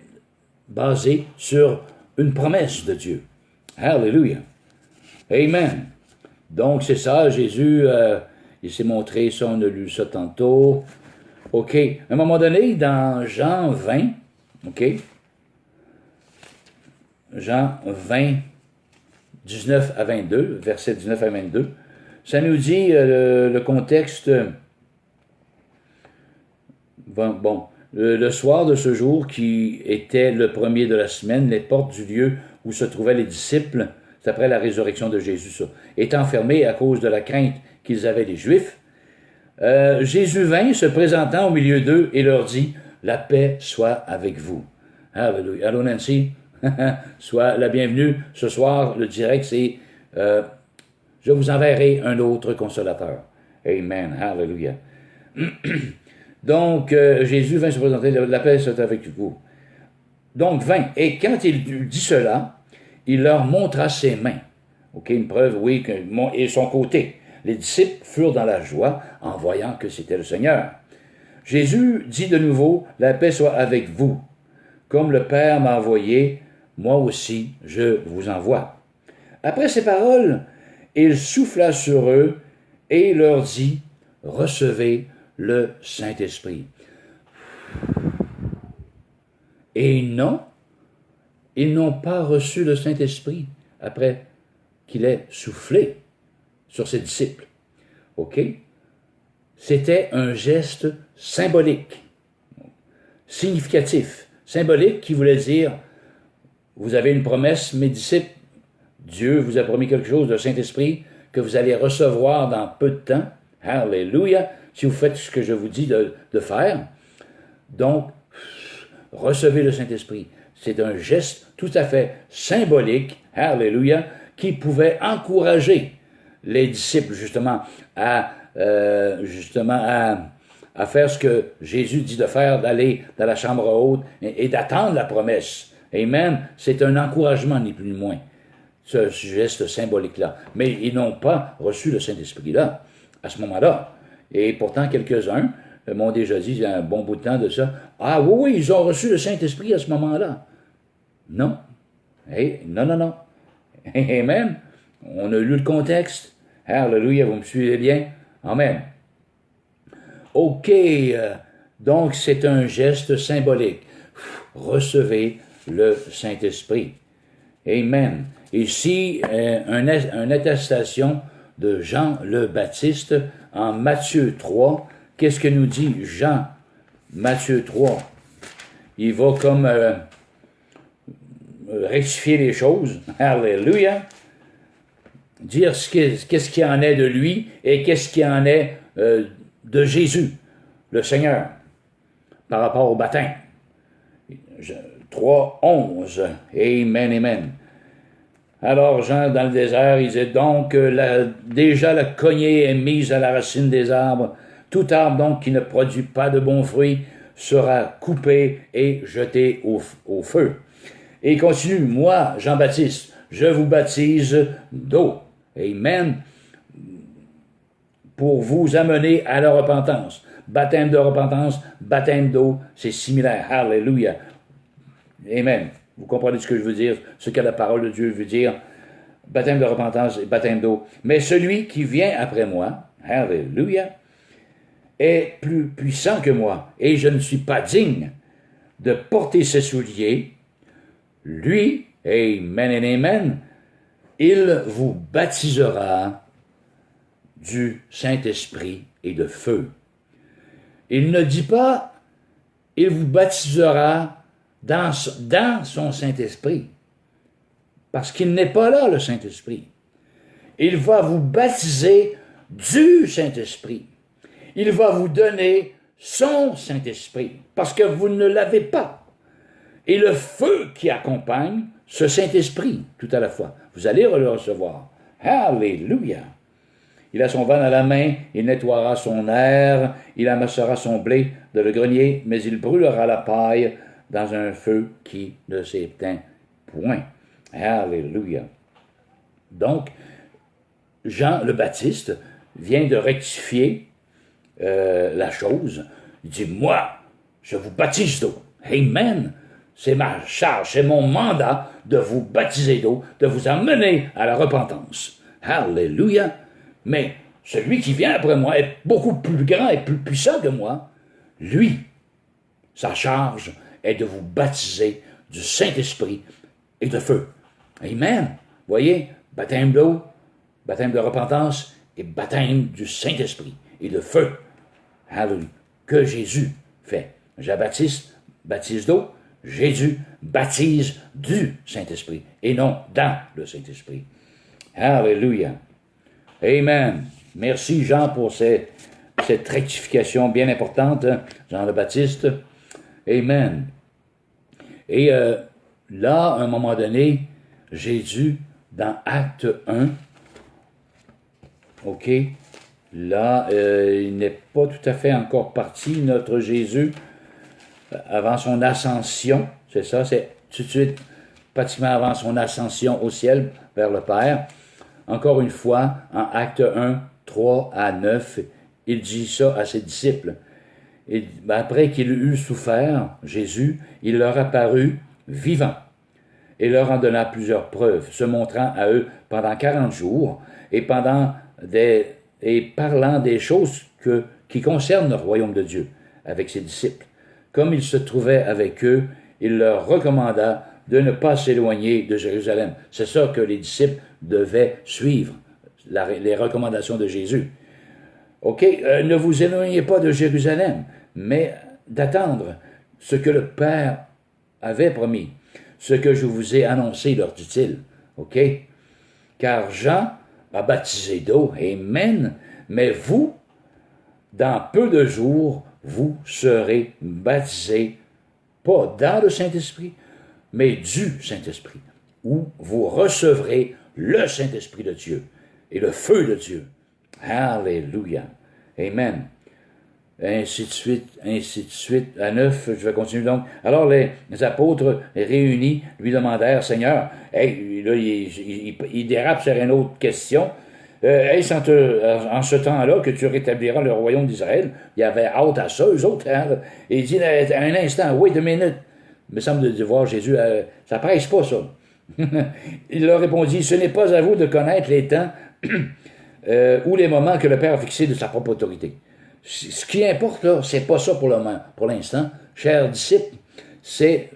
[SPEAKER 1] basé sur une promesse de Dieu. Alléluia. Amen. Donc, c'est ça, Jésus, il s'est montré ça, on a lu ça tantôt. OK. À un moment donné, dans Jean 20, OK, Jean 20, 19 à 22, versets 19 à 22, ça nous dit le contexte. Le soir de ce jour, qui était le premier de la semaine, les portes du lieu où se trouvaient les disciples, c'est après la résurrection de Jésus, ça, étant fermées à cause de la crainte qu'ils avaient les Juifs, Jésus vint, se présentant au milieu d'eux, et leur dit, « La paix soit avec vous. » Alléluia. Allô, Nancy? Sois la bienvenue. Ce soir, le direct, c'est je vous enverrai un autre consolateur. Amen. Alléluia. Donc, Jésus vint se présenter, la paix soit avec vous. Donc, vint. Et quand il dit cela, il leur montra ses mains. OK, une preuve, oui, et son côté. Les disciples furent dans la joie en voyant que c'était le Seigneur. Jésus dit de nouveau, « La paix soit avec vous. Comme le Père m'a envoyé, moi aussi je vous envoie. » Après ces paroles, il souffla sur eux et leur dit, « Recevez le Saint-Esprit. » Et non, ils n'ont pas reçu le Saint-Esprit après qu'il ait soufflé sur ses disciples. OK? C'était un geste symbolique, significatif, symbolique qui voulait dire, vous avez une promesse, mes disciples, Dieu vous a promis quelque chose, le Saint-Esprit, que vous allez recevoir dans peu de temps. Alléluia, si vous faites ce que je vous dis de faire. Donc, recevez le Saint-Esprit. C'est un geste tout à fait symbolique, alléluia, qui pouvait encourager les disciples justement à faire ce que Jésus dit de faire, d'aller dans la chambre haute et d'attendre la promesse. Amen. C'est un encouragement, ni plus ni moins, ce geste symbolique-là. Mais ils n'ont pas reçu le Saint-Esprit-là, à ce moment-là. Et pourtant, quelques-uns m'ont déjà dit, il y a un bon bout de temps de ça, « Ah oui, ils ont reçu le Saint-Esprit à ce moment-là. » Non. Hey, non. Amen. On a lu le contexte. Alléluia, vous me suivez bien? Amen. OK, donc c'est un geste symbolique. Recevez le Saint-Esprit. Amen. Ici, une attestation de Jean le Baptiste en Matthieu 3. Qu'est-ce que nous dit Jean? Matthieu 3. Il va comme rectifier les choses. Alléluia. Dire qu'est-ce qu'il en est de lui et qu'est-ce qu'il en est de Jésus, le Seigneur, par rapport au baptême. 3:11. Amen, amen. Alors Jean, dans le désert, il disait donc, déjà la cognée est mise à la racine des arbres. Tout arbre donc qui ne produit pas de bons fruits sera coupé et jeté au feu. Et il continue, moi, Jean-Baptiste, je vous baptise d'eau. Amen. Pour vous amener à la repentance. Baptême de repentance, baptême d'eau, c'est similaire. Alléluia. Amen. Vous comprenez ce que je veux dire, ce que la parole de Dieu veut dire. Baptême de repentance et baptême d'eau. Mais celui qui vient après moi, alléluia, est plus puissant que moi, et je ne suis pas digne de porter ses souliers. Lui, amen et amen, il vous baptisera du Saint-Esprit et de feu. Il ne dit pas, il vous baptisera dans son Saint-Esprit, parce qu'il n'est pas là, le Saint-Esprit. Il va vous baptiser du Saint-Esprit. Il va vous donner son Saint-Esprit, parce que vous ne l'avez pas. Et le feu qui accompagne ce Saint-Esprit, tout à la fois. Vous allez le recevoir. Alléluia! Il a son vent à la main, il nettoiera son air, il amassera son blé de le grenier, mais il brûlera la paille dans un feu qui ne s'éteint point. Alléluia! Donc, Jean le Baptiste vient de rectifier la chose. Il dit, moi, je vous baptise d'eau. Amen! C'est ma charge, c'est mon mandat de vous baptiser d'eau, de vous amener à la repentance. Alléluia! Mais celui qui vient après moi est beaucoup plus grand et plus puissant que moi. Lui, sa charge est de vous baptiser du Saint-Esprit et de feu. Amen! Voyez, baptême d'eau, baptême de repentance et baptême du Saint-Esprit et de feu. Alléluia! Que Jésus fait. Jean-Baptiste baptise d'eau, Jésus baptise du Saint-Esprit et non dans le Saint-Esprit. Alléluia! Amen. Merci Jean pour cette rectification bien importante, Jean le Baptiste. Amen. Et là, à un moment donné, Jésus, dans Acte 1, OK, là, il n'est pas tout à fait encore parti, notre Jésus, avant son ascension, c'est ça, c'est tout de suite, pratiquement avant son ascension au ciel vers le Père. Encore une fois, en Acte 1, 3 à 9, il dit ça à ses disciples. Et après qu'il eut souffert, Jésus, il leur apparut vivant et leur en donna plusieurs preuves, se montrant à eux pendant 40 jours et parlant des choses qui concernent le royaume de Dieu avec ses disciples. Comme il se trouvait avec eux, il leur recommanda de ne pas s'éloigner de Jérusalem. C'est ça que les disciples devaient suivre, les recommandations de Jésus. OK, ne vous éloignez pas de Jérusalem, mais d'attendre ce que le Père avait promis, ce que je vous ai annoncé, leur dit-il. OK? Car Jean a baptisé d'eau, amen, mais vous, dans peu de jours, vous serez baptisés, pas dans le Saint-Esprit, mais du Saint-Esprit, où vous recevrez le Saint-Esprit de Dieu et le feu de Dieu. Alléluia. Amen. Ainsi de suite. À 9, je vais continuer donc. Alors les apôtres réunis lui demandèrent, Seigneur, hey, là, il dérape sur une autre question. Est-ce en ce temps-là que tu rétabliras le royaume d'Israël? Il y avait hâte à ça, eux autres. Hein? Et il dit, un instant, wait a minute. Il me semble de voir Jésus, ça presse pas ça. Il leur répondit, ce n'est pas à vous de connaître les temps ou les moments que le Père a fixés de sa propre autorité. Ce qui importe, là, c'est pas ça pour l'instant, chers disciples, c'est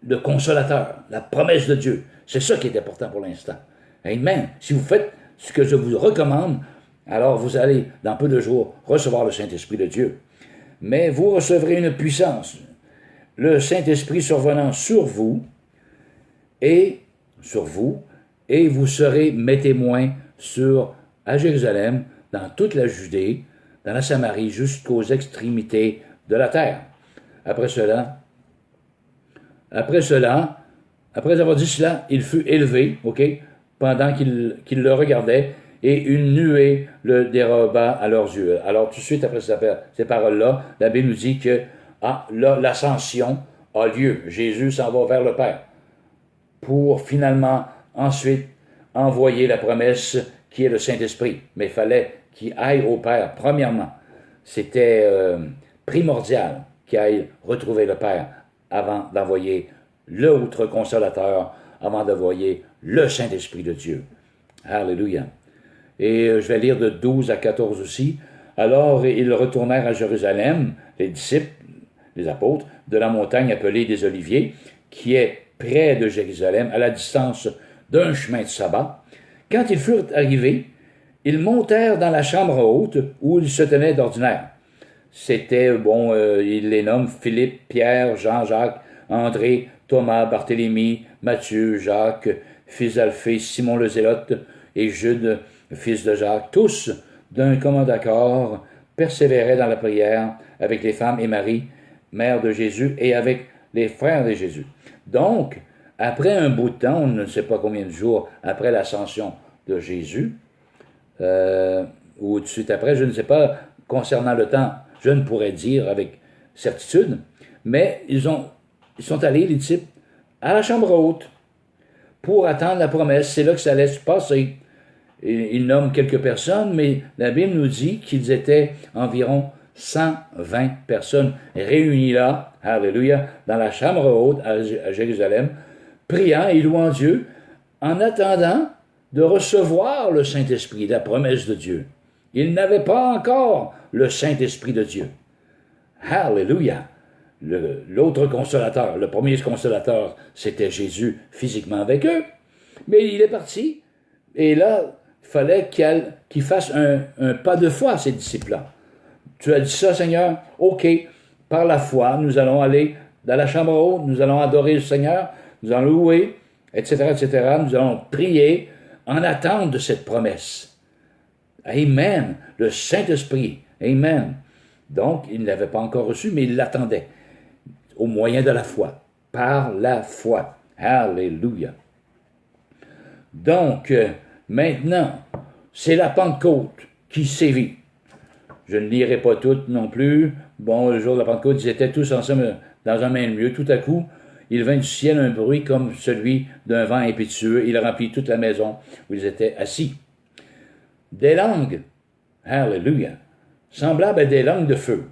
[SPEAKER 1] le consolateur, la promesse de Dieu. C'est ça qui est important pour l'instant. Amen. Si vous faites ce que je vous recommande, alors vous allez, dans peu de jours, recevoir le Saint-Esprit de Dieu. Mais vous recevrez une puissance, le Saint-Esprit survenant sur vous, et vous serez mes témoins à Jérusalem, dans toute la Judée, dans la Samarie, jusqu'aux extrémités de la terre. Après avoir dit cela, il fut élevé, OK, pendant qu'il le regardait, et une nuée le déroba à leurs yeux. Alors, tout de suite après ces paroles-là, la Bible nous dit que là, l'ascension a lieu. Jésus s'en va vers le Père pour finalement, ensuite, envoyer la promesse qui est le Saint-Esprit. Mais il fallait qu'il aille au Père, premièrement. C'était primordial qu'il aille retrouver le Père avant d'envoyer l'autre consolateur, avant d'envoyer le Saint-Esprit de Dieu. Alléluia. Et je vais lire de 12 à 14 aussi. Alors, ils retournèrent à Jérusalem, les disciples, les apôtres, de la montagne appelée des Oliviers, qui est près de Jérusalem, à la distance d'un chemin de sabbat. Quand ils furent arrivés, ils montèrent dans la chambre haute où ils se tenaient d'ordinaire. C'était, il les nomme Philippe, Pierre, Jean, Jacques, André, Thomas, Barthélemy, Matthieu, Jacques, fils d'Alphée, Simon le Zélote et Jude, fils de Jacques, tous d'un commun accord persévérait dans la prière avec les femmes et Marie, mère de Jésus, et avec les frères de Jésus. Donc, après un bout de temps, on ne sait pas combien de jours après l'ascension de Jésus, ou tout de suite après, je ne sais pas, concernant le temps, je ne pourrais dire avec certitude, mais ils sont allés, les disciples, à la chambre haute pour attendre la promesse. C'est là que ça allait se passer. Il nomme quelques personnes, mais la Bible nous dit qu'ils étaient environ 120 personnes réunies là, alléluia, dans la chambre haute à Jérusalem, priant et louant Dieu, en attendant de recevoir le Saint-Esprit, la promesse de Dieu. Ils n'avaient pas encore le Saint-Esprit de Dieu. Alléluia! L'autre consolateur, le premier consolateur, c'était Jésus physiquement avec eux, mais il est parti, et là, il fallait qu'il fasse un pas de foi, ces disciples-là. Tu as dit ça, Seigneur? OK. Par la foi, nous allons aller dans la chambre haute, nous allons adorer le Seigneur, nous allons louer, etc., etc. Nous allons prier en attente de cette promesse. Amen. Le Saint-Esprit. Amen. Donc, il ne l'avait pas encore reçu, mais il l'attendait au moyen de la foi. Par la foi. Alléluia. Donc, maintenant, c'est la Pentecôte qui sévit. Je ne lirai pas toutes non plus. Bon, le jour de la Pentecôte, ils étaient tous ensemble dans un même lieu. Tout à coup, il vint du ciel un bruit comme celui d'un vent impétueux. Il remplit toute la maison où ils étaient assis. Des langues, alléluia, semblables à des langues de feu,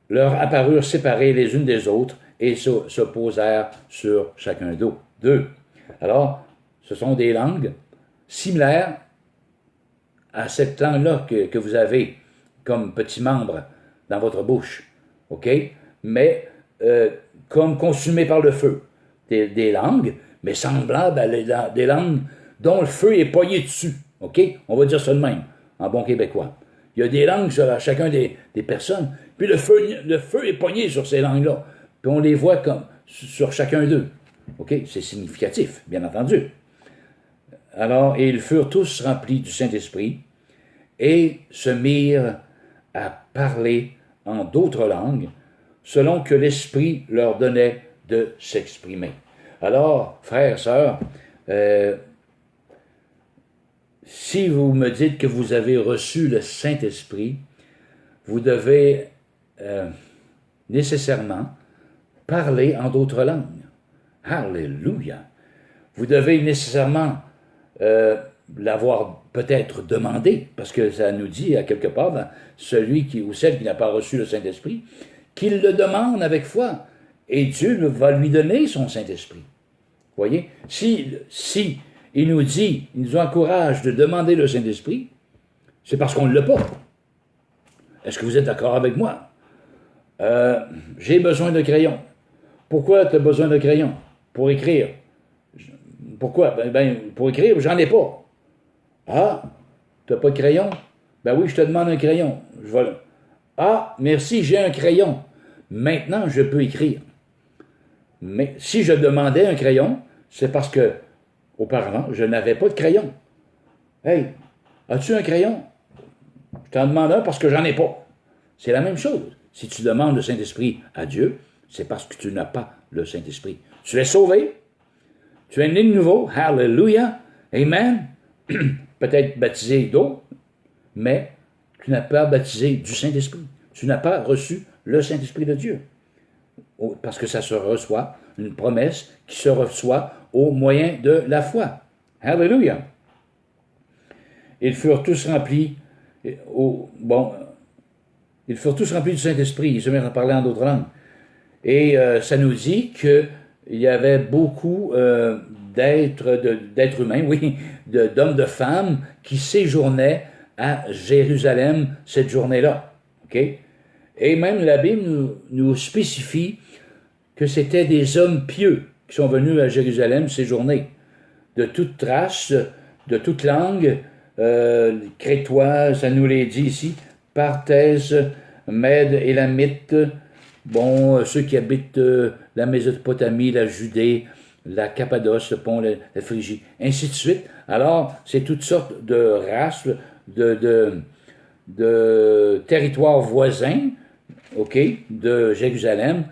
[SPEAKER 1] leur apparurent séparées les unes des autres et se posèrent sur chacun d'eux. Alors, ce sont des langues similaires à cette langue-là que vous avez comme petit membre dans votre bouche, OK? Mais comme consumées par le feu. Des langues, mais semblables à des langues dont le feu est poigné dessus, OK? On va dire ça de même, en bon québécois. Il y a des langues sur chacun des personnes, puis le feu est poigné sur ces langues-là, puis on les voit comme sur chacun d'eux. OK? C'est significatif, bien entendu. Alors, et ils furent tous remplis du Saint-Esprit et se mirent à parler en d'autres langues, selon que l'Esprit leur donnait de s'exprimer. Alors, frères, sœurs, si vous me dites que vous avez reçu le Saint-Esprit, vous devez nécessairement parler en d'autres langues. Alléluia! Vous devez nécessairement l'avoir peut-être demandé, parce que ça nous dit à quelque part, celui ou celle qui n'a pas reçu le Saint-Esprit, qu'il le demande avec foi, et Dieu va lui donner son Saint-Esprit. Voyez? Si il nous encourage de demander le Saint-Esprit, c'est parce qu'on ne l'a pas. Est-ce que vous êtes d'accord avec moi? J'ai besoin de crayon. Pourquoi tu as besoin de crayon? Pour écrire. Pourquoi? Pour écrire, j'en ai pas. Ah, tu n'as pas de crayon? Ben oui, je te demande un crayon. Ah, merci, j'ai un crayon. Maintenant, je peux écrire. Mais si je demandais un crayon, c'est parce que, auparavant, je n'avais pas de crayon. Hey, as-tu un crayon? Je t'en demande un parce que j'en ai pas. C'est la même chose. Si tu demandes le Saint-Esprit à Dieu, c'est parce que tu n'as pas le Saint-Esprit. Tu es sauvé. Tu es né de nouveau. Hallelujah. Amen. Peut-être baptisé d'eau, mais tu n'as pas baptisé du Saint-Esprit. Tu n'as pas reçu le Saint-Esprit de Dieu. Parce que ça se reçoit, une promesse qui se reçoit au moyen de la foi. Hallelujah. Ils furent tous remplis, ils furent tous remplis du Saint-Esprit. Ils se mirent à parler en d'autres langues. Et ça nous dit qu'il y avait beaucoup d'êtres humains, oui, d'hommes, de femmes qui séjournaient à Jérusalem cette journée-là. OK? Et même la Bible nous spécifie que c'était des hommes pieux qui sont venus à Jérusalem séjourner, de toute race, de toute langue, crétois, ça nous l'est dit ici, Parthèse, Mède, Élamite, ceux qui habitent la Mésopotamie, la Judée, la Cappadoce, le Pont, la Phrygie, ainsi de suite. Alors, c'est toutes sortes de races, de de territoires voisins, OK, de Jérusalem.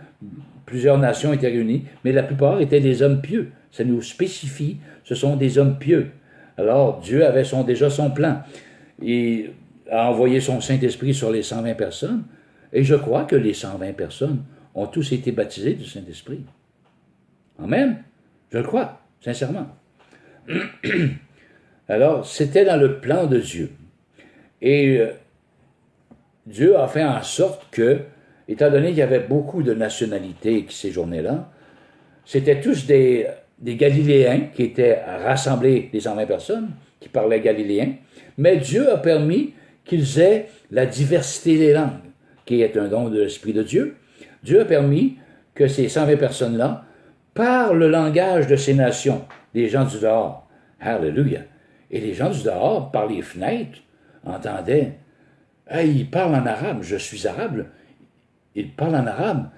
[SPEAKER 1] Plusieurs nations étaient réunies, mais la plupart étaient des hommes pieux. Ça nous spécifie, ce sont des hommes pieux. Alors, Dieu avait déjà son plan. Il a envoyé son Saint-Esprit sur les 120 personnes, et je crois que les 120 personnes ont tous été baptisés du Saint-Esprit. Amen. Je le crois, sincèrement. Alors, c'était dans le plan de Dieu. Et Dieu a fait en sorte que, étant donné qu'il y avait beaucoup de nationalités qui séjournaient là, c'était tous des Galiléens qui étaient rassemblés, les 120 personnes, qui parlaient galiléen, mais Dieu a permis qu'ils aient la diversité des langues, qui est un don de l'Esprit de Dieu. Dieu a permis que ces 120 personnes-là parlent le langage de ces nations, des gens du dehors. Alléluia. Et les gens du dehors, par les fenêtres, entendaient « Hey, il parle en arabe, je suis arabe. » Il parle en arabe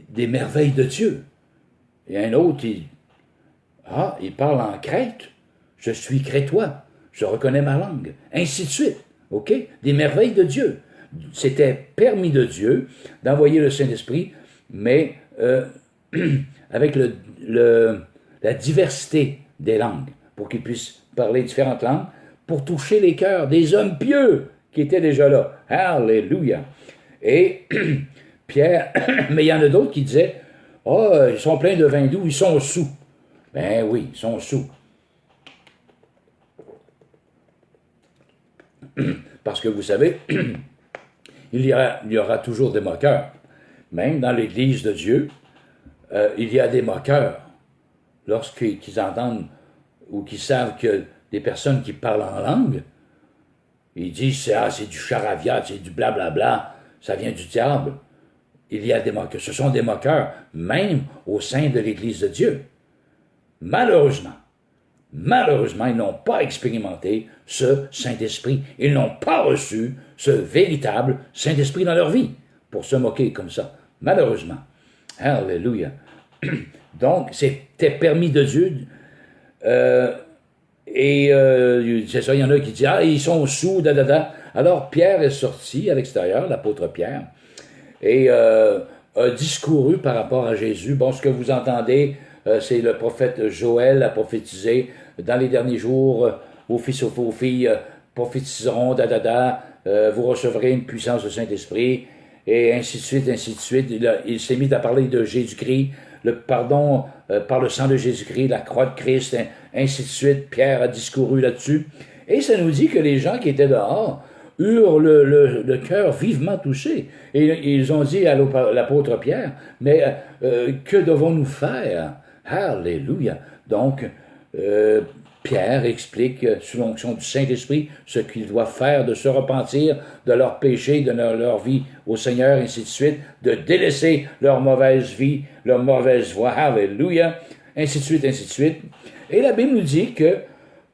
[SPEAKER 1] des merveilles de Dieu. Et un autre, il parle en crète, je suis crétois, je reconnais ma langue. Ainsi de suite. OK? Des merveilles de Dieu. C'était permis de Dieu d'envoyer le Saint-Esprit, mais avec la diversité des langues, pour qu'ils puissent parler différentes langues, pour toucher les cœurs des hommes pieux qui étaient déjà là. Alléluia! Et Pierre, mais il y en a d'autres qui disaient « Oh, ils sont pleins de vin doux, ils sont sous. » Ben oui, ils sont sous. Parce que vous savez, il y aura toujours des moqueurs. Même dans l'Église de Dieu, il y a des moqueurs. Lorsqu'ils entendent ou qu'ils savent que des personnes qui parlent en langue, ils disent c'est du charabia, c'est du blablabla, ça vient du diable. Il y a des moqueurs. Ce sont des moqueurs, même au sein de l'Église de Dieu. Malheureusement, ils n'ont pas expérimenté ce Saint-Esprit. Ils n'ont pas reçu ce véritable Saint-Esprit dans leur vie pour se moquer comme ça. Malheureusement. Alléluia. Donc, c'était permis de Dieu. C'est ça, il y en a qui disent « Ah, ils sont sous, Alors, Pierre est sorti à l'extérieur, l'apôtre Pierre, et a discouru par rapport à Jésus. Bon, ce que vous entendez, c'est le prophète Joël a prophétisé. Dans les derniers jours, vos fils et vos filles prophétiseront, vous recevrez une puissance du Saint-Esprit, et ainsi de suite, ainsi de suite. Il s'est mis à parler de Jésus-Christ, le pardon par le sang de Jésus-Christ, la croix de Christ, ainsi de suite. Pierre a discouru là-dessus. Et ça nous dit que les gens qui étaient dehors eurent le cœur vivement touché. Et ils ont dit à l'apôtre Pierre, mais que devons-nous faire? Alléluia! Donc, Pierre explique, sous l'onction du Saint-Esprit, ce qu'ils doivent faire, de se repentir de leurs péchés, de leur vie au Seigneur, ainsi de suite, de délaisser leur mauvaise vie, leur mauvaise voie, alléluia, ainsi de suite, ainsi de suite. Et la Bible nous dit que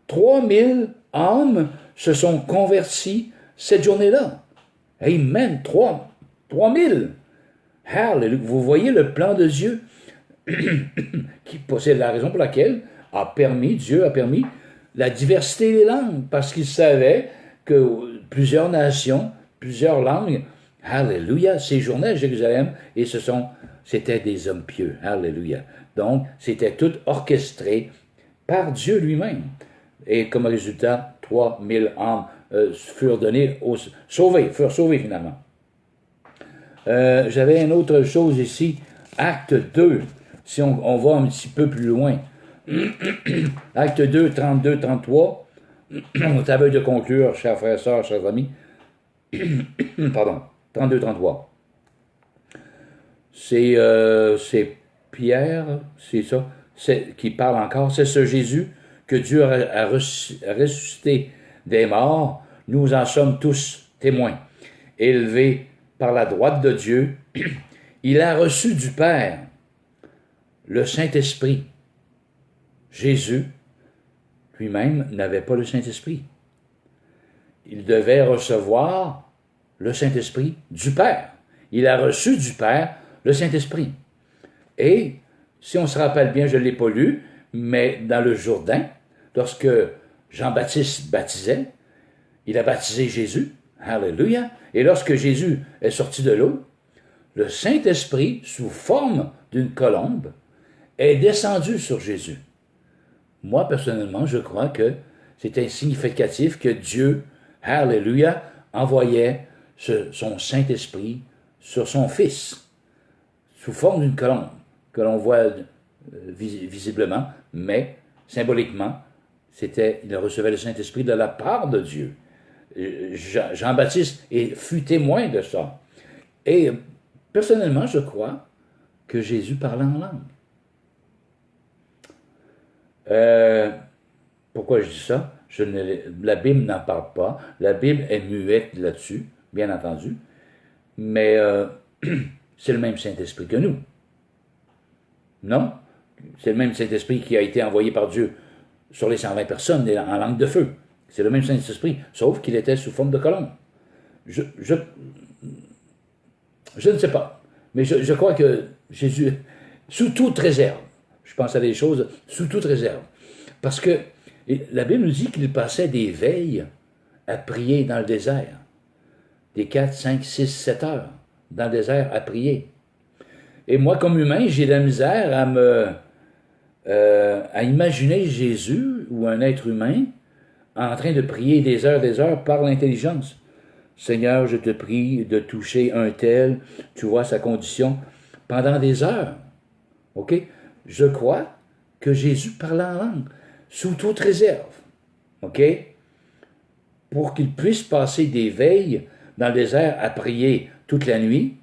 [SPEAKER 1] 3000 âmes se sont converties cette journée-là. Amen, 3000. Alléluia. Vous voyez le plan de Dieu, c'est la raison pour laquelle Dieu a permis la diversité des langues, parce qu'il savait que plusieurs nations, plusieurs langues, alléluia, séjournaient à Jérusalem, et c'était des hommes pieux, alléluia. Donc, c'était tout orchestré par Dieu lui-même. Et comme résultat, 3000 âmes furent sauvées finalement. J'avais une autre chose ici, Acte 2, si on va un petit peu plus loin. Acte 2, 32, 33. On t'avait de conclure, chers frères et sœurs, chers amis. Pardon, 32, 33. C'est Pierre, c'est ça, qui parle encore. C'est ce Jésus que Dieu a ressuscité des morts. Nous en sommes tous témoins. Élevé par la droite de Dieu, il a reçu du Père le Saint-Esprit. Jésus, lui-même, n'avait pas le Saint-Esprit. Il devait recevoir le Saint-Esprit du Père. Il a reçu du Père le Saint-Esprit. Et, si on se rappelle bien, je ne l'ai pas lu, mais dans le Jourdain, lorsque Jean-Baptiste baptisait, il a baptisé Jésus, Alléluia. Et lorsque Jésus est sorti de l'eau, le Saint-Esprit, sous forme d'une colombe, est descendu sur Jésus. Moi, personnellement, je crois que c'était significatif que Dieu, Alléluia, envoyait son Saint-Esprit sur son Fils, sous forme d'une colombe, que l'on voit visiblement, mais symboliquement, il recevait le Saint-Esprit de la part de Dieu. Jean-Baptiste fut témoin de ça. Et personnellement, je crois que Jésus parlait en langue. Pourquoi je dis ça? La Bible n'en parle pas. La Bible est muette là-dessus, bien entendu. Mais c'est le même Saint-Esprit que nous. Non? C'est le même Saint-Esprit qui a été envoyé par Dieu sur les 120 personnes en langue de feu. C'est le même Saint-Esprit, sauf qu'il était sous forme de colombe. Je ne sais pas, mais je crois que Jésus, sous toute réserve, je pense à des choses sous toute réserve, parce que la Bible nous dit qu'il passait des veilles à prier dans le désert, des 4, 5, 6, 7 heures dans le désert à prier. Et moi, comme humain, j'ai de la misère à imaginer Jésus ou un être humain en train de prier des heures par l'intelligence. Seigneur, je te prie de toucher un tel, tu vois sa condition, pendant des heures. OK? Je crois que Jésus parlait en langue, sous toute réserve. OK? Pour qu'il puisse passer des veilles dans le désert à prier toute la nuit.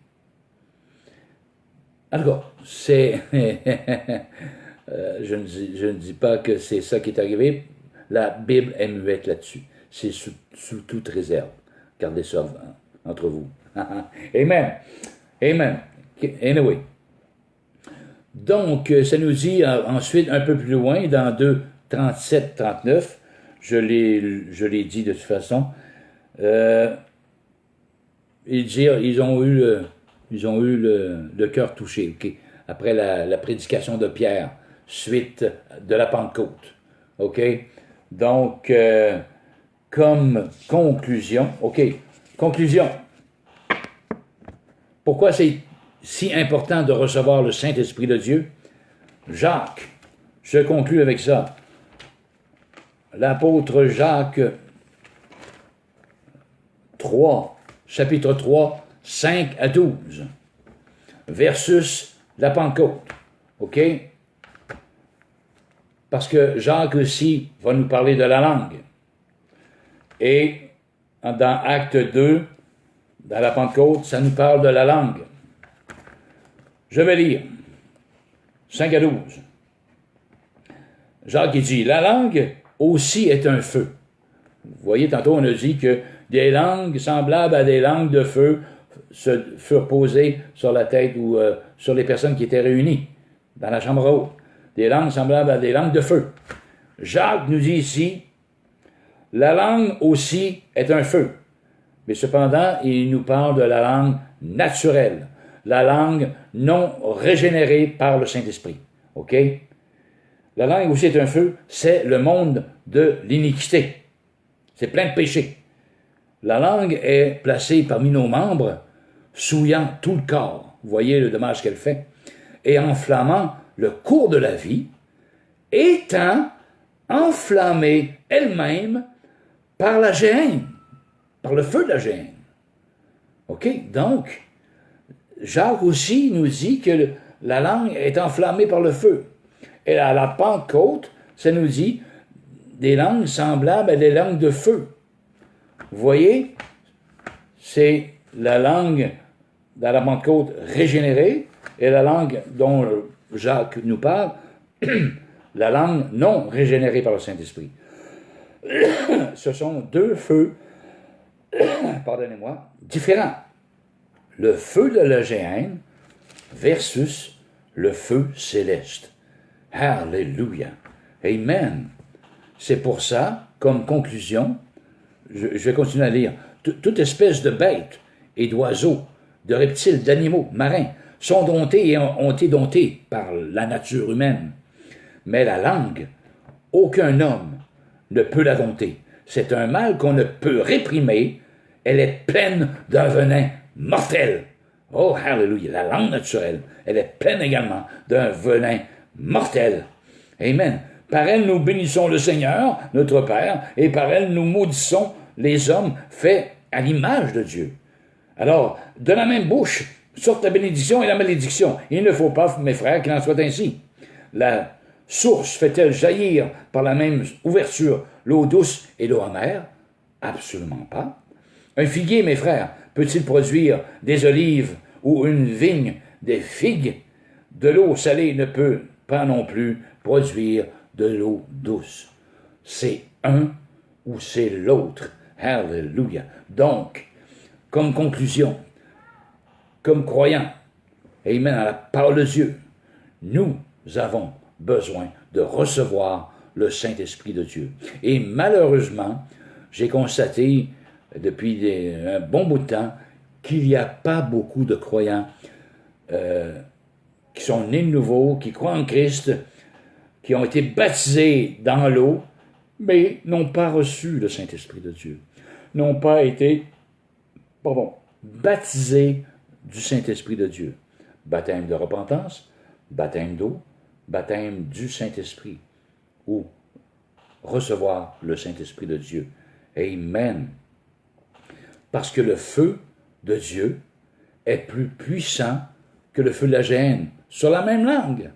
[SPEAKER 1] Alors, c'est... je ne dis pas que c'est ça qui est arrivé. La Bible est muette là-dessus. C'est sous toute réserve. Gardez ça entre vous. Amen. Amen. Anyway. Donc, ça nous dit ensuite, un peu plus loin, dans 2, 37, 39, je l'ai dit de toute façon, ils ont eu le cœur touché, okay, après la prédication de Pierre, suite de la Pentecôte. OK? Donc, comme conclusion, OK, conclusion. Pourquoi c'est si important de recevoir le Saint-Esprit de Dieu? Jacques, je conclus avec ça. L'apôtre Jacques 3, chapitre 3, 5 à 12, versus la Pentecôte. OK? Parce que Jacques aussi va nous parler de la langue. Et dans Acte 2, dans la Pentecôte, ça nous parle de la langue. Je vais lire 5 à 12. Jacques il dit, la langue aussi est un feu. Vous voyez, tantôt on a dit que des langues semblables à des langues de feu se furent posées sur la tête ou sur les personnes qui étaient réunies dans la chambre haute. Des langues semblables à des langues de feu. Jacques nous dit ici, la langue aussi est un feu. Mais cependant, il nous parle de la langue naturelle, la langue non régénérée par le Saint-Esprit. OK? La langue aussi est un feu, c'est le monde de l'iniquité. C'est plein de péchés. La langue est placée parmi nos membres, souillant tout le corps. Vous voyez le dommage qu'elle fait. Et enflammant le cours de la vie, étant enflammée elle-même par la géhenne, par le feu de la géhenne. OK? Donc, Jacques aussi nous dit que la langue est enflammée par le feu. Et à la Pentecôte, ça nous dit des langues semblables à des langues de feu. Vous voyez? C'est la langue dans la Pentecôte régénérée et la langue dont Jacques nous parle, la langue non régénérée par le Saint-Esprit. Ce sont deux feux, pardonnez-moi, différents. Le feu de la géhenne versus le feu céleste. Alléluia. Amen. C'est pour ça, comme conclusion, je vais continuer à lire, toute espèce de bêtes et d'oiseaux, de reptiles, d'animaux, marins, sont domptés et ont été domptés par la nature humaine. Mais la langue, aucun homme ne peut la dompter. C'est un mal qu'on ne peut réprimer elle est pleine d'un venin mortel. Oh, hallelujah, la langue naturelle, elle est pleine également d'un venin mortel. Amen. Par elle, nous bénissons le Seigneur, notre Père, et par elle, nous maudissons les hommes faits à l'image de Dieu. Alors, de la même bouche sortent la bénédiction et la malédiction. Il ne faut pas, mes frères, qu'il en soit ainsi. La source fait-elle jaillir par la même ouverture l'eau douce et l'eau amère? Absolument pas. Un figuier, mes frères, peut-il produire des olives ou une vigne des figues? De l'eau salée ne peut pas non plus produire de l'eau douce. C'est un ou c'est l'autre. Hallelujah. Donc, comme conclusion, comme croyants, amen, à la parole de Dieu, nous avons besoin de recevoir le Saint-Esprit de Dieu. Et malheureusement, j'ai constaté depuis un bon bout de temps qu'il n'y a pas beaucoup de croyants qui sont nés de nouveau, qui croient en Christ, qui ont été baptisés dans l'eau, mais n'ont pas reçu le Saint-Esprit de Dieu, n'ont pas été baptisés du Saint-Esprit de Dieu. Baptême de repentance, baptême d'eau, baptême du Saint-Esprit, ou recevoir le Saint-Esprit de Dieu. Amen. Parce que le feu de Dieu est plus puissant que le feu de la géhenne, sur la même langue.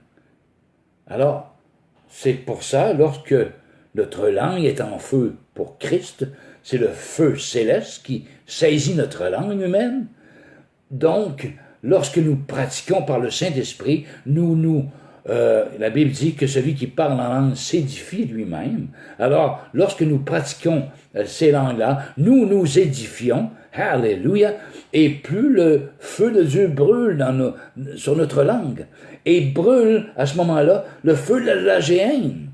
[SPEAKER 1] Alors, c'est pour ça, lorsque notre langue est en feu pour Christ, c'est le feu céleste qui saisit notre langue humaine. Donc, lorsque nous pratiquons par le Saint-Esprit, la Bible dit que celui qui parle en langue s'édifie lui-même. Alors, lorsque nous pratiquons ces langues-là, nous nous édifions, hallelujah, et plus le feu de Dieu brûle sur notre langue, et brûle à ce moment-là le feu de la géhenne.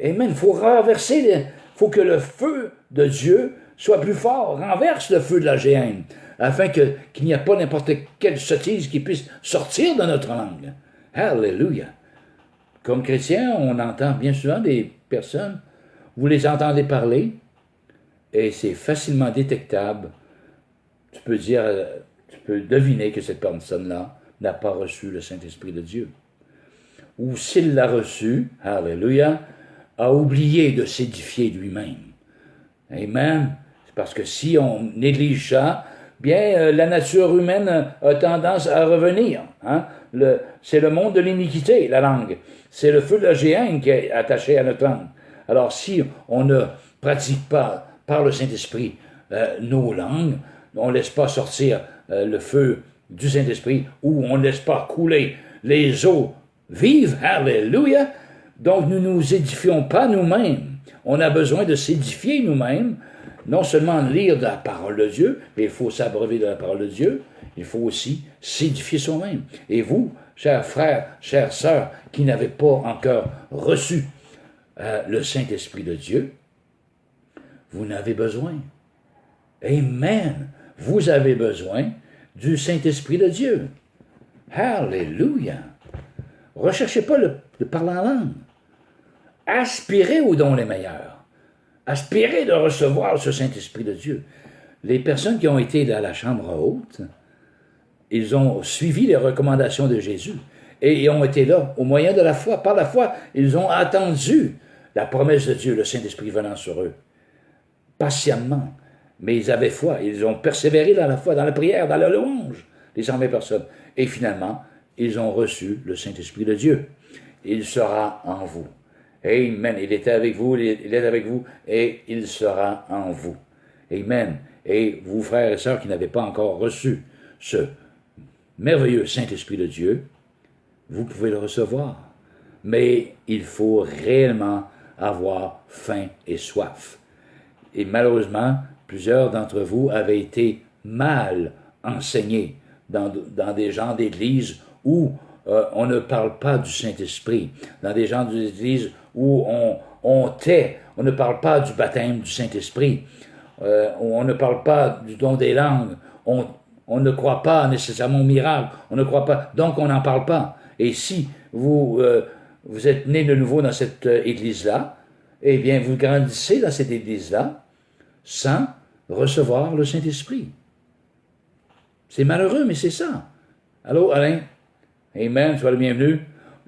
[SPEAKER 1] Amen. Il faut renverser, faut que le feu de Dieu soit plus fort, renverse le feu de la géhenne, afin qu'il n'y ait pas n'importe quelle sottise qui puisse sortir de notre langue. Hallelujah. Comme chrétien, on entend bien souvent des personnes, vous les entendez parler, et c'est facilement détectable. Tu peux deviner que cette personne-là n'a pas reçu le Saint-Esprit de Dieu. Ou s'il l'a reçu, hallelujah, a oublié de s'édifier lui-même. Amen. C'est parce que si on néglige ça, bien, la nature humaine a tendance à revenir. Hein? C'est le monde de l'iniquité, la langue. C'est le feu de la géhenne qui est attaché à notre langue. Alors, si on ne pratique pas par le Saint-Esprit nos langues, on ne laisse pas sortir le feu du Saint-Esprit, ou on ne laisse pas couler les eaux vives, hallelujah, donc nous ne nous édifions pas nous-mêmes. On a besoin de s'édifier nous-mêmes, non seulement lire de la parole de Dieu, mais il faut s'abreuver de la parole de Dieu, il faut aussi s'édifier soi-même. Et vous, chers frères, chères sœurs, qui n'avez pas encore reçu le Saint-Esprit de Dieu, vous n'avez besoin. Amen. Vous avez besoin du Saint-Esprit de Dieu. Hallelujah. Recherchez pas le parler en langue. Aspirez aux dons les meilleurs. Aspirez de recevoir ce Saint-Esprit de Dieu. Les personnes qui ont été dans la chambre haute, ils ont suivi les recommandations de Jésus et ils ont été là au moyen de la foi. Par la foi, ils ont attendu la promesse de Dieu, le Saint-Esprit venant sur eux, patiemment. Mais ils avaient foi, ils ont persévéré dans la foi, dans la prière, dans la louange, les 120 personnes. Et finalement, ils ont reçu le Saint-Esprit de Dieu. Il sera en vous. Amen. Il était avec vous, il est avec vous, et il sera en vous. Amen. Et vous, frères et sœurs, qui n'avez pas encore reçu ce merveilleux Saint-Esprit de Dieu, vous pouvez le recevoir. Mais il faut réellement avoir faim et soif. Et malheureusement, plusieurs d'entre vous avaient été mal enseignés dans des genres d'église où on ne parle pas du Saint-Esprit, dans des genres d'église où on tait, on ne parle pas du baptême du Saint-Esprit, on ne parle pas du don des langues, on ne croit pas nécessairement au miracle, on ne croit pas, donc on n'en parle pas. Et si vous êtes né de nouveau dans cette église-là, eh bien, vous grandissez dans cette église-là sans recevoir le Saint-Esprit. C'est malheureux, mais c'est ça. Allô, Alain? Amen, sois le bienvenu.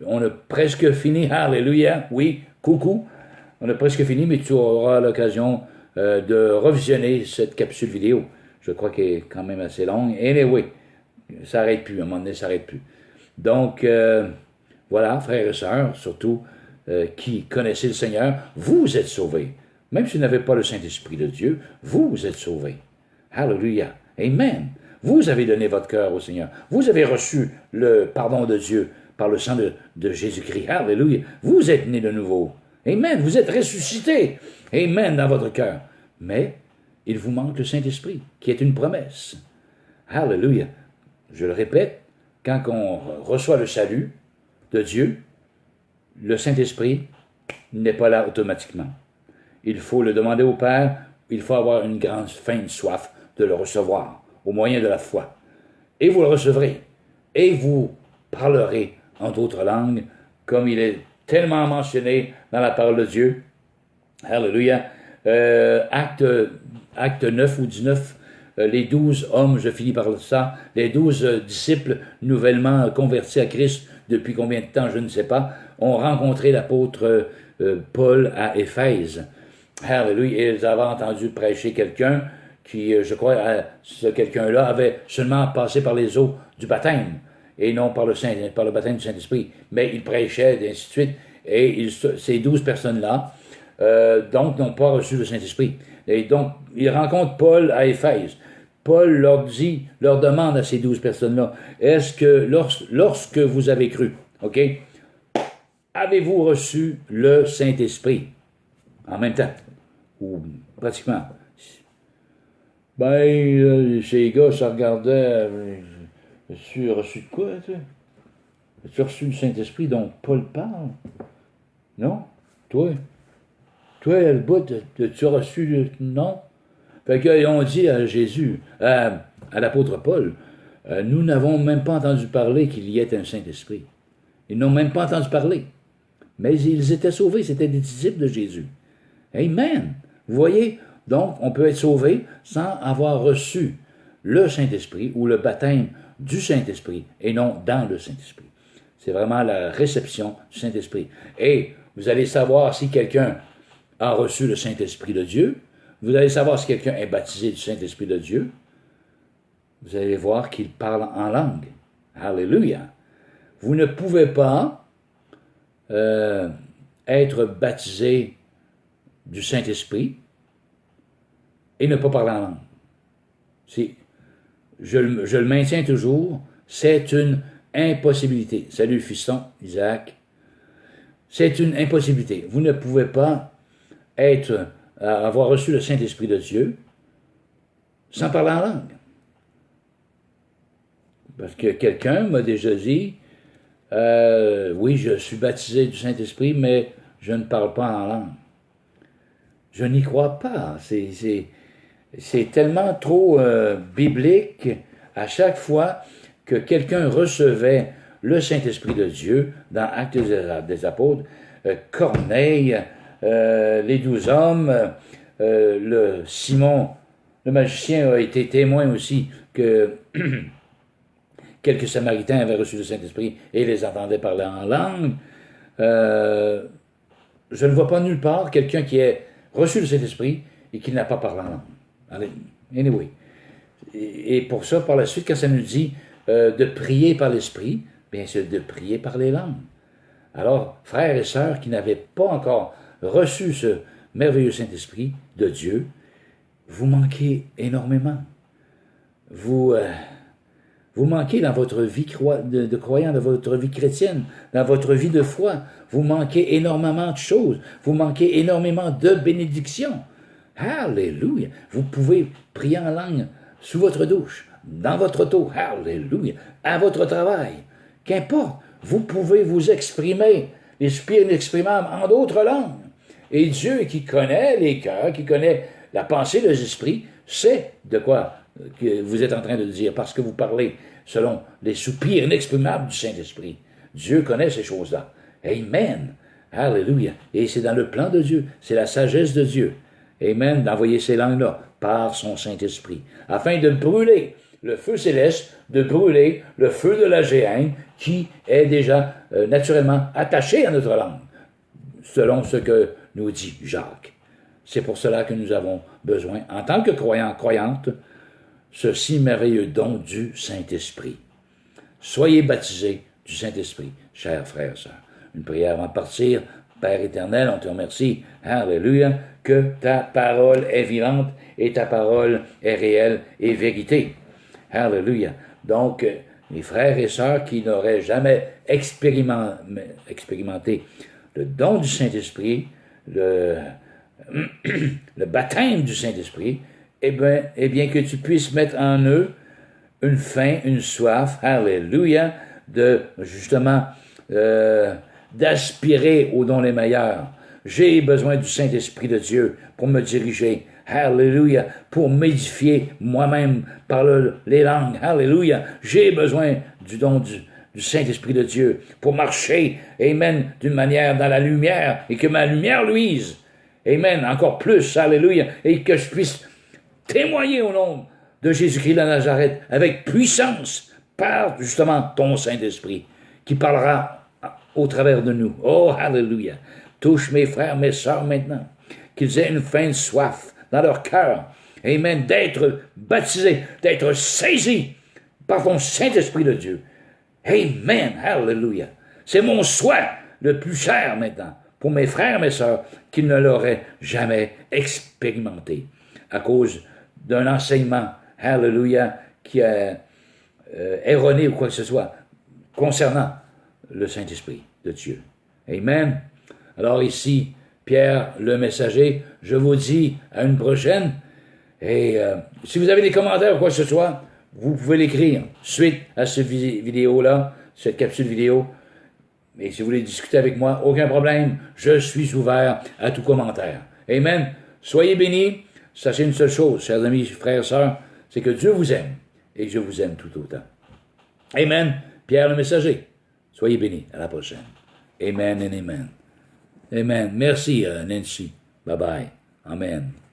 [SPEAKER 1] On a presque fini, alléluia, oui, coucou. On a presque fini, mais tu auras l'occasion de revisionner cette capsule vidéo. Je crois qu'elle est quand même assez longue. Anyway, ça n'arrête plus, à un moment donné, ça n'arrête plus. Donc, voilà, frères et sœurs, surtout, qui connaissez le Seigneur, vous êtes sauvés. Même si vous n'avez pas le Saint-Esprit de Dieu, vous êtes sauvés. Alléluia. Amen. Vous avez donné votre cœur au Seigneur. Vous avez reçu le pardon de Dieu par le sang de Jésus-Christ. Alléluia. Vous êtes né de nouveau. Amen. Vous êtes ressuscité. Amen dans votre cœur. Mais il vous manque le Saint-Esprit, qui est une promesse. Alléluia. Je le répète, quand on reçoit le salut de Dieu, le Saint-Esprit n'est pas là automatiquement. Il faut le demander au Père, il faut avoir une grande faim, une soif de le recevoir au moyen de la foi. Et vous le recevrez. Et vous parlerez en d'autres langues, comme il est tellement mentionné dans la parole de Dieu. Alléluia. Acte 9 ou 19, les 12 hommes, je finis par ça, les 12 disciples nouvellement convertis à Christ, depuis combien de temps, je ne sais pas, ont rencontré l'apôtre Paul à Éphèse. Alléluia. Et ils avaient entendu prêcher quelqu'un qui, je crois, ce quelqu'un-là avait seulement passé par les eaux du baptême, et non par le baptême du Saint-Esprit. Mais il prêchait, et ainsi de suite. Et ces 12 personnes-là, donc, n'ont pas reçu le Saint-Esprit. Et donc, ils rencontrent Paul à Éphèse. Paul leur demande à ces 12 personnes-là, est-ce que lorsque vous avez cru, OK, avez-vous reçu le Saint-Esprit en même temps, ou pratiquement? Ben, ces gars se regardaient, as-tu reçu de quoi, tu sais? As-tu reçu le Saint-Esprit dont Paul parle? Non? Toi, le bout, as-tu reçu non? Fait qu'ils ont dit à Jésus, à l'apôtre Paul, nous n'avons même pas entendu parler qu'il y ait un Saint-Esprit. Ils n'ont même pas entendu parler. Mais ils étaient sauvés, c'était des disciples de Jésus. Amen. Vous voyez? Donc, on peut être sauvé sans avoir reçu le Saint-Esprit ou le baptême du Saint-Esprit et non dans le Saint-Esprit. C'est vraiment la réception du Saint-Esprit. Et vous allez savoir si quelqu'un a reçu le Saint-Esprit de Dieu. Vous allez savoir si quelqu'un est baptisé du Saint-Esprit de Dieu. Vous allez voir qu'il parle en langue. Alléluia. Vous ne pouvez pas être baptisé du Saint-Esprit et ne pas parler en langue. Je le maintiens toujours, c'est une impossibilité. Salut fiston, Isaac. C'est une impossibilité. Vous ne pouvez pas avoir reçu le Saint-Esprit de Dieu sans parler en langue. Parce que quelqu'un m'a déjà dit, oui, je suis baptisé du Saint-Esprit, mais je ne parle pas en langue. Je n'y crois pas. C'est tellement trop biblique à chaque fois que quelqu'un recevait le Saint-Esprit de Dieu dans Actes des Apôtres, Corneille, les 12 hommes, Simon, le magicien, a été témoin aussi que quelques Samaritains avaient reçu le Saint-Esprit et les entendaient parler en langue. Je ne vois pas nulle part quelqu'un qui ait reçu le Saint-Esprit et qui n'a pas parlé en langue. Allez, anyway. Et pour ça, par la suite, quand ça nous dit de prier par l'Esprit, bien c'est de prier par les langues. Alors, frères et sœurs qui n'avaient pas encore reçu ce merveilleux Saint-Esprit de Dieu, vous manquez énormément. Vous manquez dans votre vie de croyant, dans votre vie chrétienne, dans votre vie de foi. Vous manquez énormément de choses. Vous manquez énormément de bénédictions. Alléluia. Vous pouvez prier en langue sous votre douche, dans votre auto. Alléluia. À votre travail. Qu'importe. Vous pouvez vous exprimer, l'esprit inexprimable, en d'autres langues. Et Dieu qui connaît les cœurs, qui connaît la pensée des esprits, sait de quoi que vous êtes en train de dire, parce que vous parlez selon les soupirs inexprimables du Saint-Esprit. Dieu connaît ces choses-là. Amen. Alléluia. Et c'est dans le plan de Dieu. C'est la sagesse de Dieu. Amen. D'envoyer ces langues-là. par son Saint-Esprit, afin de brûler le feu céleste, de brûler le feu de la géhenne qui est déjà naturellement attaché à notre langue, selon ce que nous dit Jacques. C'est pour cela que nous avons besoin, en tant que croyants, croyantes, ce si merveilleux don du Saint-Esprit. Soyez baptisés du Saint-Esprit, chers frères et sœurs. Une prière avant de partir. Père éternel, on te remercie, alléluia, que ta parole est vivante et ta parole est réelle et vérité. Alléluia. Donc, les frères et sœurs qui n'auraient jamais expérimenté le don du Saint-Esprit, le baptême du Saint-Esprit, eh bien que tu puisses mettre en eux une faim, une soif, alléluia, de justement d'aspirer aux dons les meilleurs. J'ai besoin du Saint-Esprit de Dieu pour me diriger. Alléluia. Pour m'édifier moi-même par les langues. Alléluia. J'ai besoin du don du Saint-Esprit de Dieu pour marcher, amen, d'une manière dans la lumière et que ma lumière luise. Amen. Encore plus. Alléluia. Et que je puisse témoigner au nom de Jésus-Christ de Nazareth avec puissance par justement ton Saint-Esprit qui parlera au travers de nous. Oh, alléluia. Touche mes frères, mes sœurs maintenant, qu'ils aient une faim de soif dans leur cœur. Amen. D'être baptisés, d'être saisis par ton Saint-Esprit de Dieu. Amen. Alléluia. C'est mon souhait le plus cher maintenant pour mes frères, mes sœurs, qui ne l'auraient jamais expérimenté à cause d'un enseignement, alléluia, qui est erroné ou quoi que ce soit concernant le Saint-Esprit de Dieu. Amen. Alors ici, Pierre le messager, je vous dis à une prochaine. Et si vous avez des commentaires ou quoi que ce soit, vous pouvez l'écrire suite à cette vidéo-là, cette capsule vidéo. Et si vous voulez discuter avec moi, aucun problème, je suis ouvert à tout commentaire. Amen. Soyez bénis. Sachez une seule chose, chers amis, frères et sœurs, c'est que Dieu vous aime et que je vous aime tout autant. Amen. Pierre le messager. Soyez bénis. À la prochaine. Amen et amen. Amen. Merci, Nancy. Bye-bye. Amen.